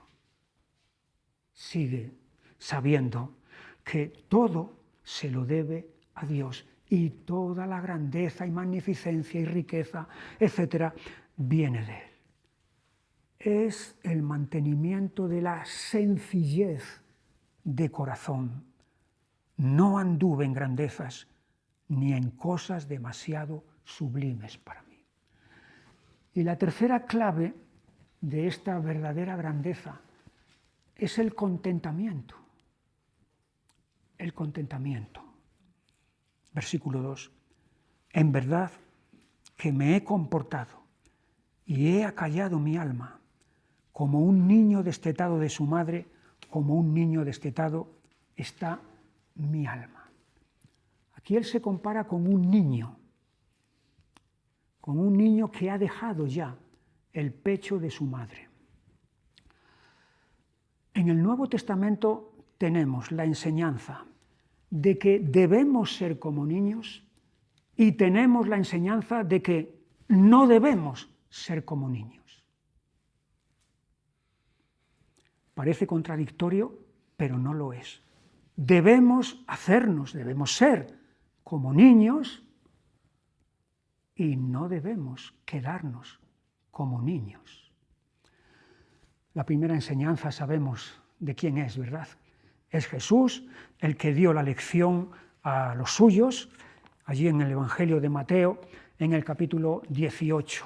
Sigue sabiendo que todo se lo debe a Dios y toda la grandeza y magnificencia y riqueza, etcétera, viene de Él. Es el mantenimiento de la sencillez de corazón. No anduve en grandezas ni en cosas demasiado sublimes para mí. Y la tercera clave de esta verdadera grandeza es el contentamiento. El contentamiento. Versículo 2. En verdad que me he comportado y he acallado mi alma, como un niño destetado de su madre, como un niño destetado está mi alma. Aquí él se compara con un niño que ha dejado ya el pecho de su madre. En el Nuevo Testamento tenemos la enseñanza de que debemos ser como niños y tenemos la enseñanza de que no debemos ser como niños. Parece contradictorio, pero no lo es. Debemos ser como niños y no debemos quedarnos como niños. La primera enseñanza sabemos de quién es, ¿verdad? Es Jesús el que dio la lección a los suyos, allí en el Evangelio de Mateo, en el capítulo 18.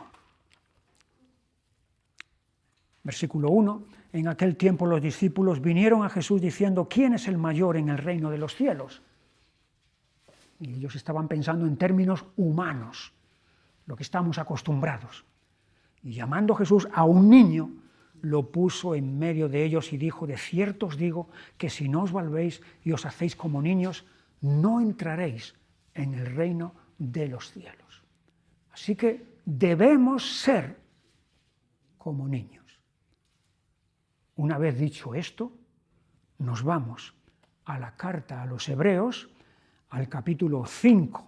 Versículo 1, en aquel tiempo los discípulos vinieron a Jesús diciendo, ¿quién es el mayor en el reino de los cielos? Y ellos estaban pensando en términos humanos, lo que estamos acostumbrados. Y llamando Jesús a un niño, lo puso en medio de ellos y dijo, de cierto os digo que si no os volvéis y os hacéis como niños, no entraréis en el reino de los cielos. Así que debemos ser como niños. Una vez dicho esto, nos vamos a la carta a los Hebreos, al capítulo 5.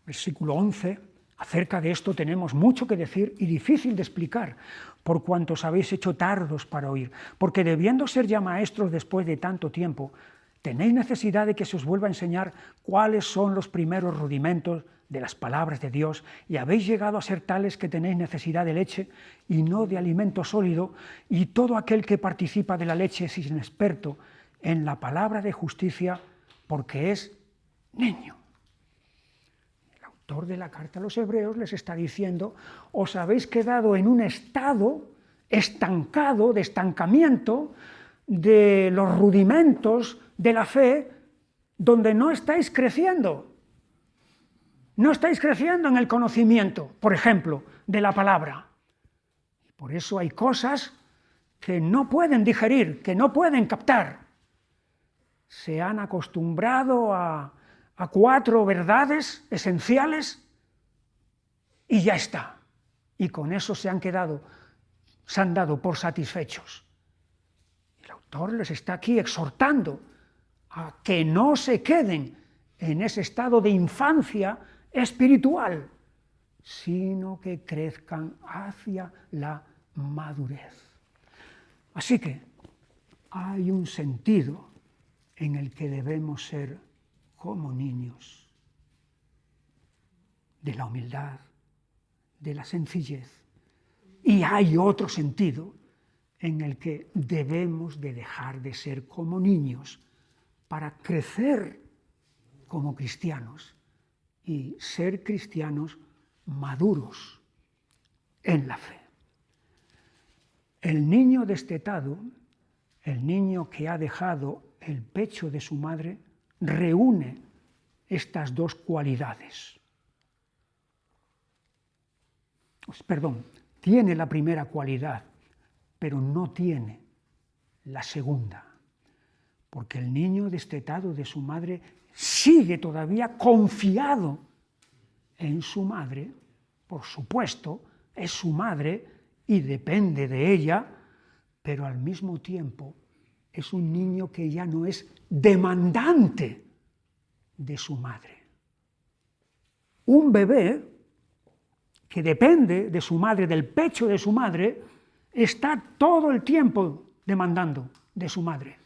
Versículo 11, acerca de esto tenemos mucho que decir y difícil de explicar, por cuanto os habéis hecho tardos para oír, porque debiendo ser ya maestros después de tanto tiempo, tenéis necesidad de que se os vuelva a enseñar cuáles son los primeros rudimentos de las palabras de Dios, y habéis llegado a ser tales que tenéis necesidad de leche y no de alimento sólido, y todo aquel que participa de la leche es inexperto en la palabra de justicia, porque es niño. El autor de la carta a los Hebreos les está diciendo, os habéis quedado en un estado estancado, de estancamiento, de los rudimentos de la fe, donde no estáis creciendo. No estáis creciendo en el conocimiento, por ejemplo, de la palabra. Por eso hay cosas que no pueden digerir, que no pueden captar. Se han acostumbrado a 4 verdades esenciales y ya está. Y con eso se han dado por satisfechos. El autor les está aquí exhortando a que no se queden en ese estado de infancia espiritual, sino que crezcan hacia la madurez. Así que hay un sentido en el que debemos ser como niños, de la humildad, de la sencillez, Y hay otro sentido en el que debemos de dejar de ser como niños para crecer como cristianos y ser cristianos maduros en la fe. El niño destetado, el niño que ha dejado el pecho de su madre, reúne estas dos cualidades. Perdón, tiene la primera cualidad, pero no tiene la segunda, porque el niño destetado de su madre sigue todavía confiado en su madre, por supuesto, es su madre y depende de ella, pero al mismo tiempo es un niño que ya no es demandante de su madre. Un bebé que depende de su madre, del pecho de su madre, está todo el tiempo demandando de su madre.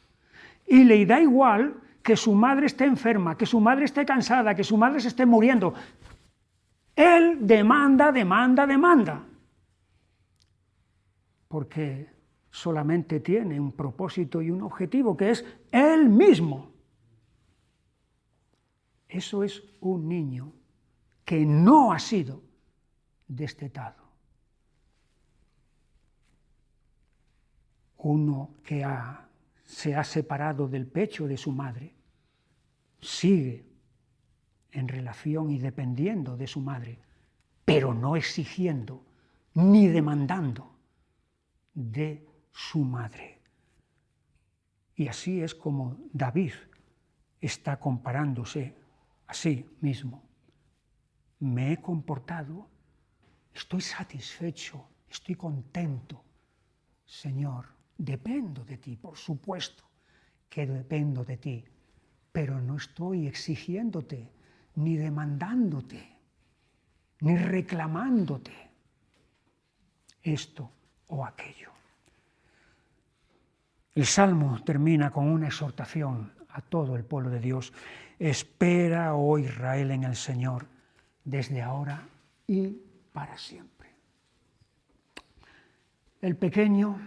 Y le da igual que su madre esté enferma, que su madre esté cansada, que su madre se esté muriendo. Él demanda, porque solamente tiene un propósito y un objetivo, que es él mismo. Eso es un niño que no ha sido destetado. Uno que se ha separado del pecho de su madre, sigue en relación y dependiendo de su madre, pero no exigiendo ni demandando de su madre. Y así es como David está comparándose a sí mismo. Me he comportado, estoy satisfecho, estoy contento. Señor, dependo de ti, por supuesto que dependo de ti, pero no estoy exigiéndote, ni demandándote, ni reclamándote esto o aquello. El Salmo termina con una exhortación a todo el pueblo de Dios. Espera, oh Israel, en el Señor, desde ahora y para siempre. El pequeño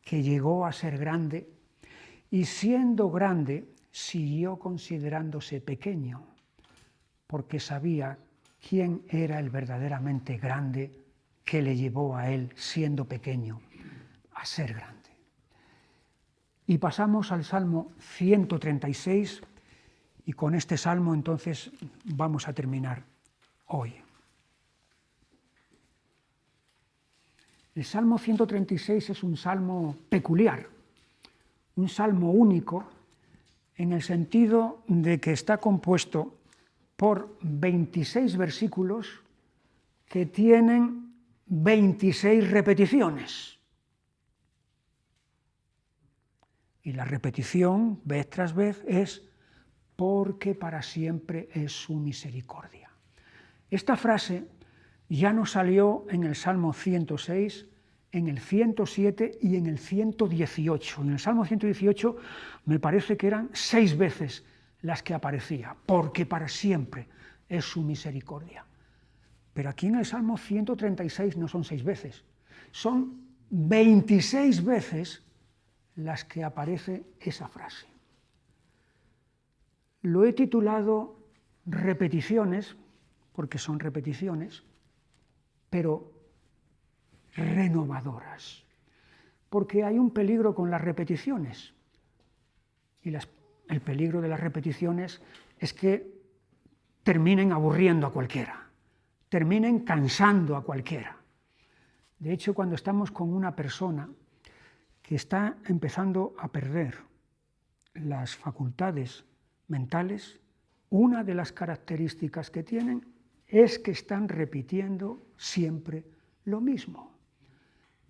que llegó a ser grande y siendo grande siguió considerándose pequeño porque sabía quién era el verdaderamente grande que le llevó a él, siendo pequeño, a ser grande. Y pasamos al Salmo 136 y con este Salmo entonces vamos a terminar hoy. El Salmo 136 es un salmo peculiar, un salmo único en el sentido de que está compuesto por 26 versículos que tienen 26 repeticiones. Y la repetición, vez tras vez, es porque para siempre es su misericordia. Esta frase ya nos salió en el Salmo 106, en el 107 y en el 118. En el Salmo 118 me parece que eran 6 veces las que aparecía, porque para siempre es su misericordia. Pero aquí en el Salmo 136 no son 6 veces, son 26 veces las que aparece esa frase. Lo he titulado repeticiones, porque son repeticiones, pero renovadoras, porque hay un peligro con las repeticiones, y el peligro de las repeticiones es que terminen aburriendo a cualquiera, terminen cansando a cualquiera. De hecho, cuando estamos con una persona que está empezando a perder las facultades mentales, una de las características que tienen es que están repitiendo siempre lo mismo.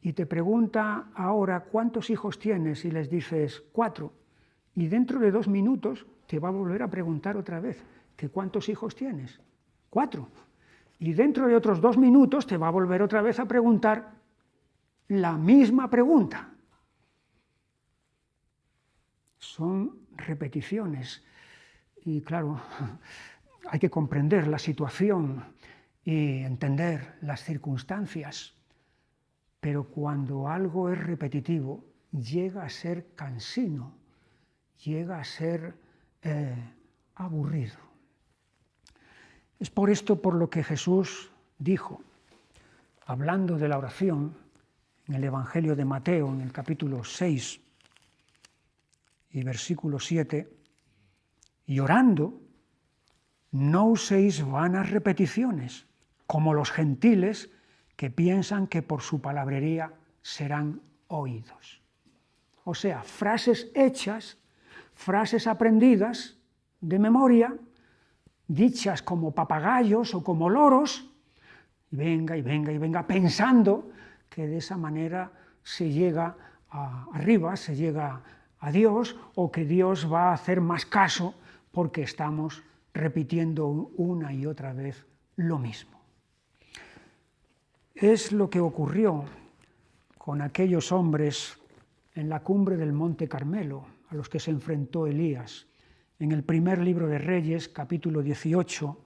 Y te pregunta ahora cuántos hijos tienes y les dices 4, y dentro de 2 minutos te va a volver a preguntar otra vez que cuántos hijos tienes, 4. Y dentro de otros 2 minutos te va a volver otra vez a preguntar la misma pregunta. Son repeticiones y claro, hay que comprender la situación y entender las circunstancias, pero cuando algo es repetitivo, llega a ser cansino, llega a ser aburrido. Es por esto por lo que Jesús dijo, hablando de la oración, en el Evangelio de Mateo, en el capítulo 6 y versículo 7, y orando, no uséis vanas repeticiones, como los gentiles que piensan que por su palabrería serán oídos. O sea, frases hechas, frases aprendidas de memoria, dichas como papagayos o como loros, y venga, y venga, y venga, pensando que de esa manera se llega arriba, se llega a Dios, o que Dios va a hacer más caso porque estamos repitiendo una y otra vez lo mismo. Es lo que ocurrió con aquellos hombres en la cumbre del Monte Carmelo, a los que se enfrentó Elías, en el primer libro de Reyes, capítulo 18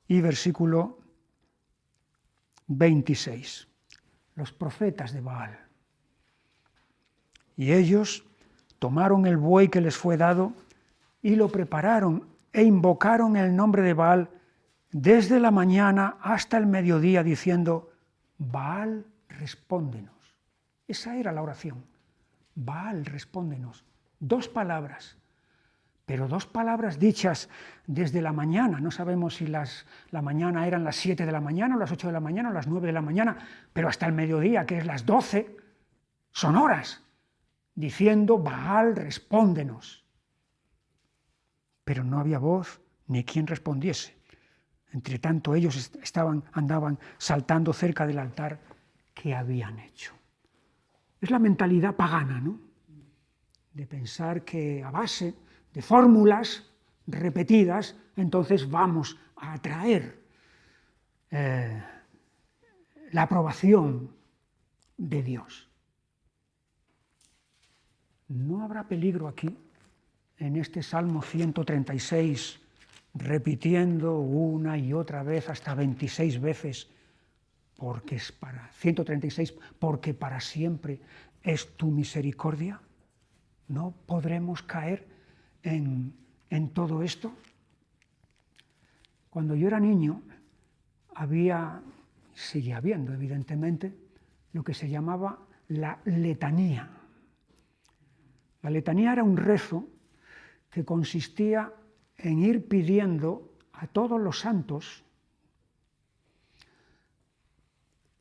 y versículo 26, los profetas de Baal. Y ellos tomaron el buey que les fue dado y lo prepararon e invocaron el nombre de Baal desde la mañana hasta el mediodía, diciendo: Baal, respóndenos. Esa era la oración. Baal, respóndenos. 2 palabras, pero 2 palabras dichas desde la mañana. No sabemos si la mañana eran las 7 de la mañana, o las 8 de la mañana, o las 9 de la mañana, pero hasta el mediodía, que es las 12, son horas, diciendo: Baal, respóndenos. Pero no había voz ni quien respondiese. Entre tanto, ellos andaban saltando cerca del altar que habían hecho. Es la mentalidad pagana, ¿no? De pensar que a base de fórmulas repetidas, entonces vamos a atraer la aprobación de Dios. ¿No habrá peligro aquí, en este Salmo 136, repitiendo una y otra vez, hasta 26 veces, porque es para 136, porque para siempre es tu misericordia? ¿No podremos caer en todo esto? Cuando yo era niño, sigue habiendo evidentemente, lo que se llamaba la letanía. La letanía era un rezo que consistía en ir pidiendo a todos los santos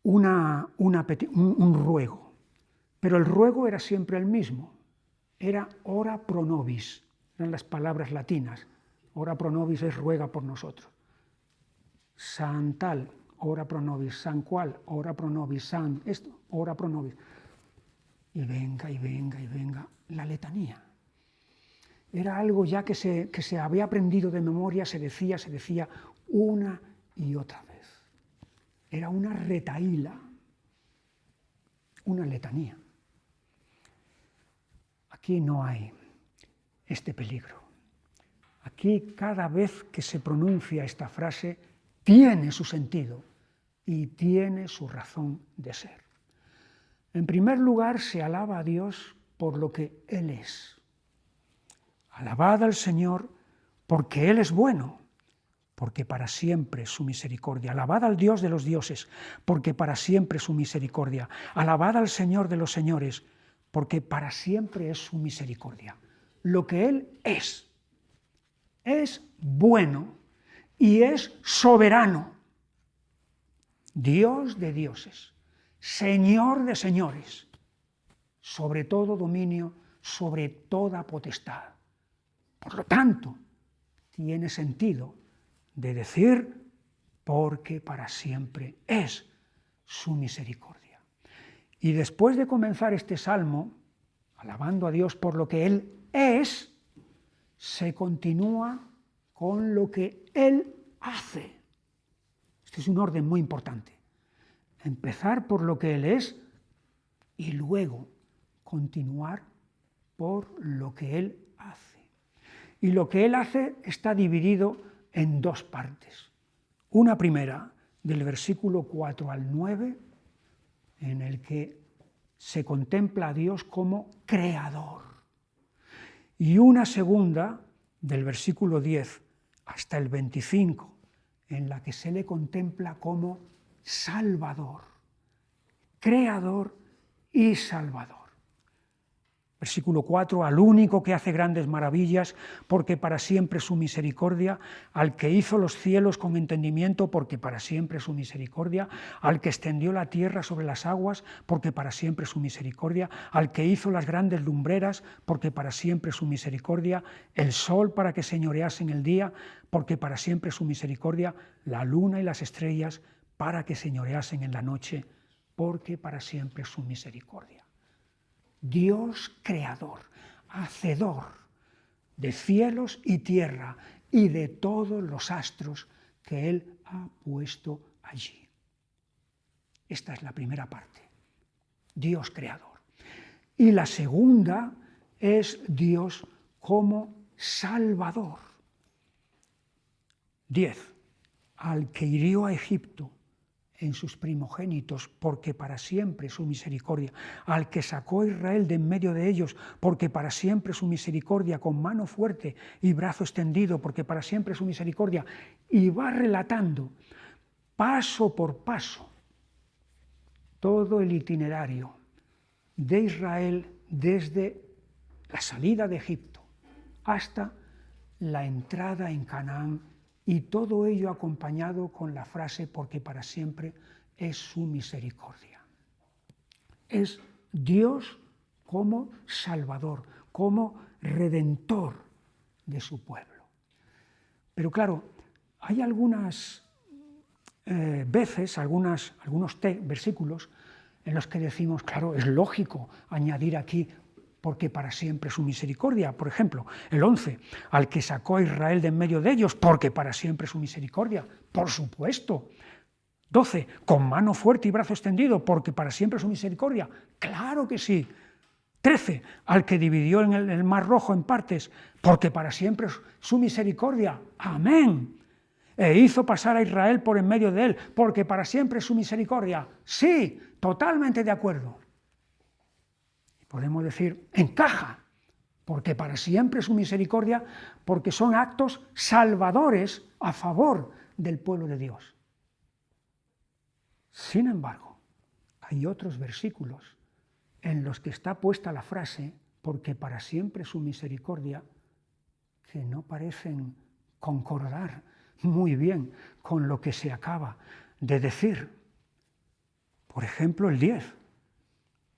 un ruego, pero el ruego era siempre el mismo, era ora pro nobis, eran las palabras latinas. Ora pro nobis es ruega por nosotros. San tal, ora pro nobis. San cual, ora pro nobis. San esto, ora pro nobis. Y venga, y venga, y venga, la letanía. Era algo ya que se había aprendido de memoria, se decía una y otra vez. Era una retahíla, una letanía. Aquí no hay este peligro. Aquí cada vez que se pronuncia esta frase tiene su sentido y tiene su razón de ser. En primer lugar, se alaba a Dios por lo que Él es. Alabad al Señor porque Él es bueno, porque para siempre es su misericordia. Alabad al Dios de los dioses, porque para siempre es su misericordia. Alabad al Señor de los señores, porque para siempre es su misericordia. Lo que Él es bueno y es soberano. Dios de dioses, Señor de señores, sobre todo dominio, sobre toda potestad. Por lo tanto, tiene sentido de decir porque para siempre es su misericordia. Y después de comenzar este salmo, alabando a Dios por lo que Él es, se continúa con lo que Él hace. Este es un orden muy importante. Empezar por lo que Él es y luego continuar por lo que Él hace. Y lo que Él hace está dividido en 2 partes. Una primera, del versículo 4 al 9, en el que se contempla a Dios como creador. Y una segunda, del versículo 10 hasta el 25, en la que se le contempla como Salvador, creador y Salvador. Versículo 4, al único que hace grandes maravillas, porque para siempre es su misericordia, al que hizo los cielos con entendimiento, porque para siempre es su misericordia, al que extendió la tierra sobre las aguas, porque para siempre es su misericordia, al que hizo las grandes lumbreras, porque para siempre es su misericordia, el sol para que señorease en el día, porque para siempre es su misericordia, la luna y las estrellas para que señoreasen en la noche, porque para siempre es su misericordia. Dios creador, hacedor de cielos y tierra y de todos los astros que Él ha puesto allí. Esta es la primera parte, Dios creador. Y la segunda es Dios como Salvador. 10. Al que hirió a Egipto en sus primogénitos, porque para siempre su misericordia, al que sacó a Israel de en medio de ellos, porque para siempre su misericordia, con mano fuerte y brazo extendido, porque para siempre su misericordia, y va relatando paso por paso todo el itinerario de Israel desde la salida de Egipto hasta la entrada en Canaán, y todo ello acompañado con la frase porque para siempre es su misericordia. Es Dios como Salvador, como Redentor de su pueblo. Pero claro, hay algunas veces, algunos versículos en los que decimos, claro, es lógico añadir aquí porque para siempre su misericordia. Por ejemplo, el 11, al que sacó a Israel de en medio de ellos, porque para siempre su misericordia. Por supuesto. 12, con mano fuerte y brazo extendido, porque para siempre su misericordia. Claro que sí. 13, al que dividió en el mar Rojo en partes, porque para siempre su misericordia. Amén. E hizo pasar a Israel por en medio de él, porque para siempre su misericordia. Sí, totalmente de acuerdo. Podemos decir, encaja, porque para siempre su misericordia, porque son actos salvadores a favor del pueblo de Dios. Sin embargo, hay otros versículos en los que está puesta la frase, porque para siempre su misericordia, que no parecen concordar muy bien con lo que se acaba de decir. Por ejemplo, el 10.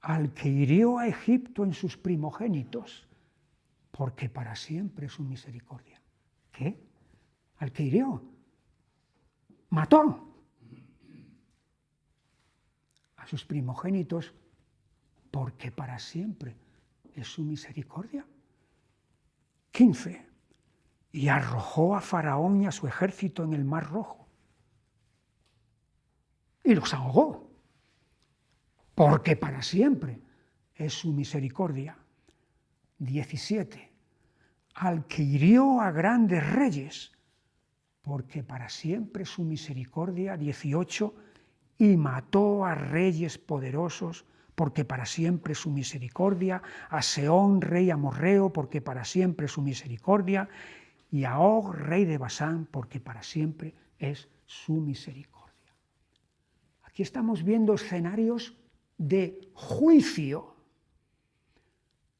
Al que hirió a Egipto en sus primogénitos, porque para siempre es su misericordia. ¿Qué? Al que hirió. Mató a sus primogénitos, porque para siempre es su misericordia. 15. Y arrojó a Faraón y a su ejército en el mar Rojo. Y los ahogó, porque para siempre es su misericordia. 17. Al que hirió a grandes reyes, porque para siempre es su misericordia. 18. Y mató a reyes poderosos, porque para siempre es su misericordia. A Sehón, rey amorreo, porque para siempre es su misericordia. Y a Og, rey de Basán, porque para siempre es su misericordia. Aquí estamos viendo escenarios de juicio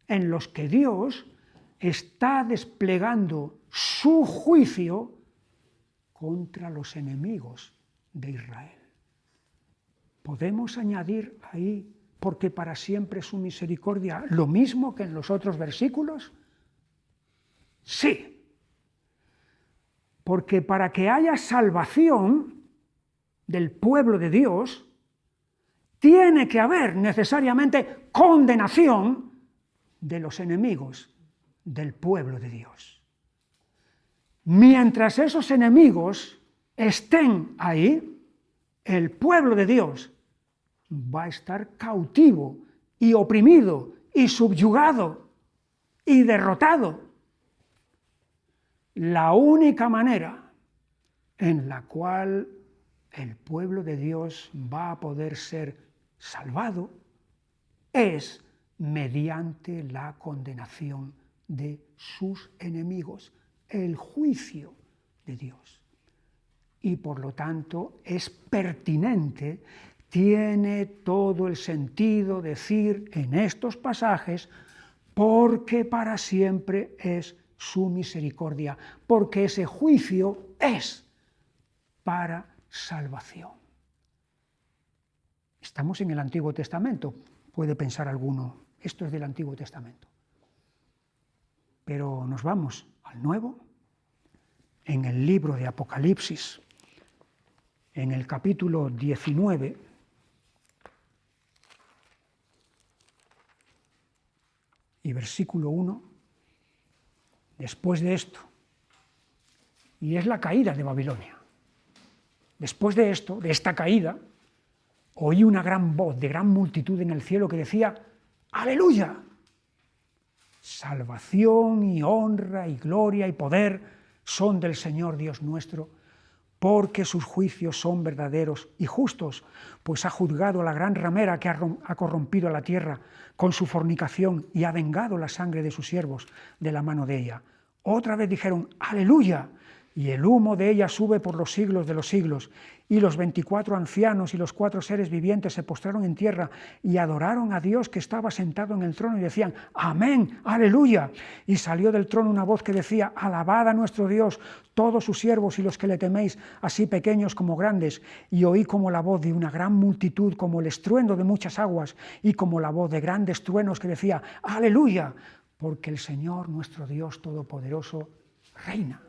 en los que Dios está desplegando su juicio contra los enemigos de Israel. ¿Podemos añadir ahí, porque para siempre es su misericordia, lo mismo que en los otros versículos? Sí, porque para que haya salvación del pueblo de Dios, tiene que haber necesariamente condenación de los enemigos del pueblo de Dios. Mientras esos enemigos estén ahí, el pueblo de Dios va a estar cautivo y oprimido y subyugado y derrotado. La única manera en la cual el pueblo de Dios va a poder ser salvado es mediante la condenación de sus enemigos, el juicio de Dios. Y por lo tanto es pertinente, tiene todo el sentido decir en estos pasajes, porque para siempre es su misericordia, porque ese juicio es para salvación. Estamos en el Antiguo Testamento, puede pensar alguno, esto es del Antiguo Testamento. Pero nos vamos al Nuevo, en el libro de Apocalipsis, en el capítulo 19, y versículo 1, después de esto, y es la caída de Babilonia. Después de esto, de esta caída, oí una gran voz de gran multitud en el cielo que decía, ¡Aleluya! Salvación y honra y gloria y poder son del Señor Dios nuestro, porque sus juicios son verdaderos y justos, pues ha juzgado a la gran ramera que ha corrompido a la tierra con su fornicación y ha vengado la sangre de sus siervos de la mano de ella. Otra vez dijeron, ¡Aleluya! Y el humo de ella sube por los siglos de los siglos. Y los 24 ancianos y los 4 seres vivientes se postraron en tierra y adoraron a Dios que estaba sentado en el trono y decían, ¡Amén! ¡Aleluya! Y salió del trono una voz que decía, alabad a nuestro Dios, todos sus siervos y los que le teméis, así pequeños como grandes. Y oí como la voz de una gran multitud, como el estruendo de muchas aguas, y como la voz de grandes truenos que decía, ¡Aleluya! Porque el Señor nuestro Dios Todopoderoso reina.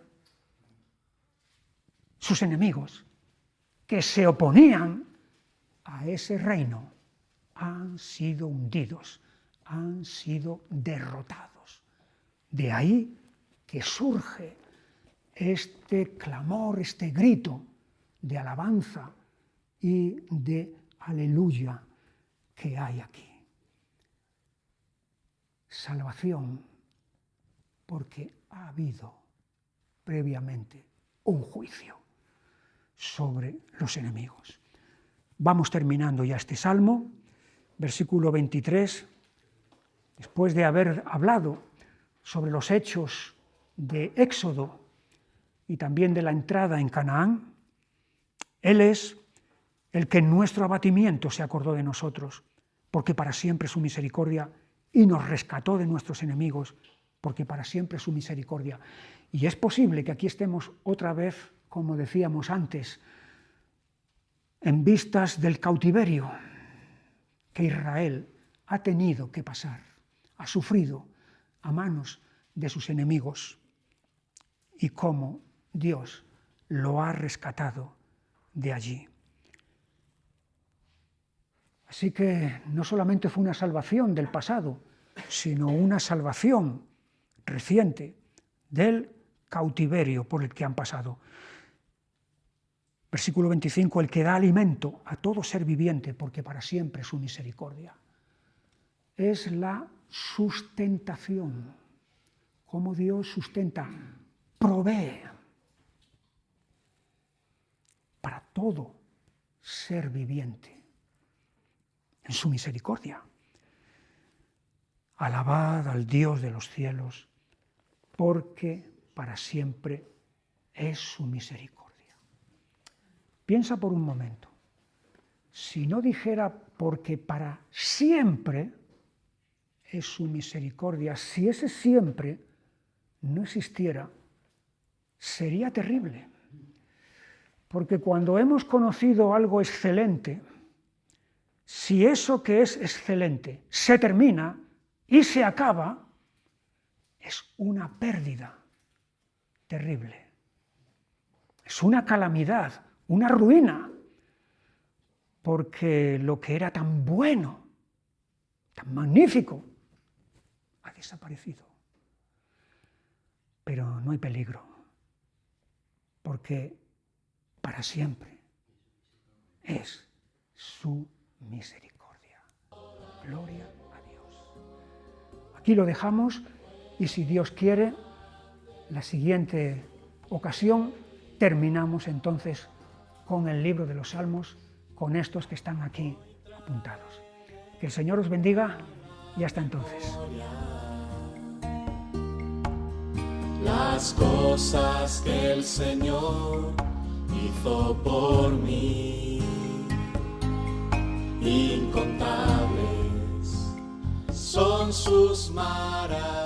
Sus enemigos, que se oponían a ese reino, han sido hundidos, han sido derrotados. De ahí que surge este clamor, este grito de alabanza y de aleluya que hay aquí. Salvación, porque ha habido previamente un juicio sobre los enemigos. Vamos terminando ya este salmo, versículo 23, después de haber hablado sobre los hechos de Éxodo y también de la entrada en Canaán, Él es el que en nuestro abatimiento se acordó de nosotros, porque para siempre su misericordia, y nos rescató de nuestros enemigos, porque para siempre su misericordia. Y es posible que aquí estemos otra vez, como decíamos antes, en vistas del cautiverio que Israel ha tenido que pasar, ha sufrido a manos de sus enemigos, y cómo Dios lo ha rescatado de allí. Así que no solamente fue una salvación del pasado, sino una salvación reciente del cautiverio por el que han pasado. Versículo 25, el que da alimento a todo ser viviente, porque para siempre su misericordia. Es la sustentación, cómo Dios sustenta, provee para todo ser viviente en su misericordia. Alabad al Dios de los cielos, porque para siempre es su misericordia. Piensa por un momento, si no dijera porque para siempre es su misericordia, si ese siempre no existiera, sería terrible. Porque cuando hemos conocido algo excelente, si eso que es excelente se termina y se acaba, es una pérdida terrible. Es una calamidad, una ruina, porque lo que era tan bueno, tan magnífico, ha desaparecido. Pero no hay peligro, porque para siempre es su misericordia. Gloria a Dios. Aquí lo dejamos y si Dios quiere, la siguiente ocasión terminamos entonces con el libro de los Salmos, con estos que están aquí apuntados. Que el Señor os bendiga y hasta entonces. Las cosas que el Señor hizo por mí, incontables son sus maravillas.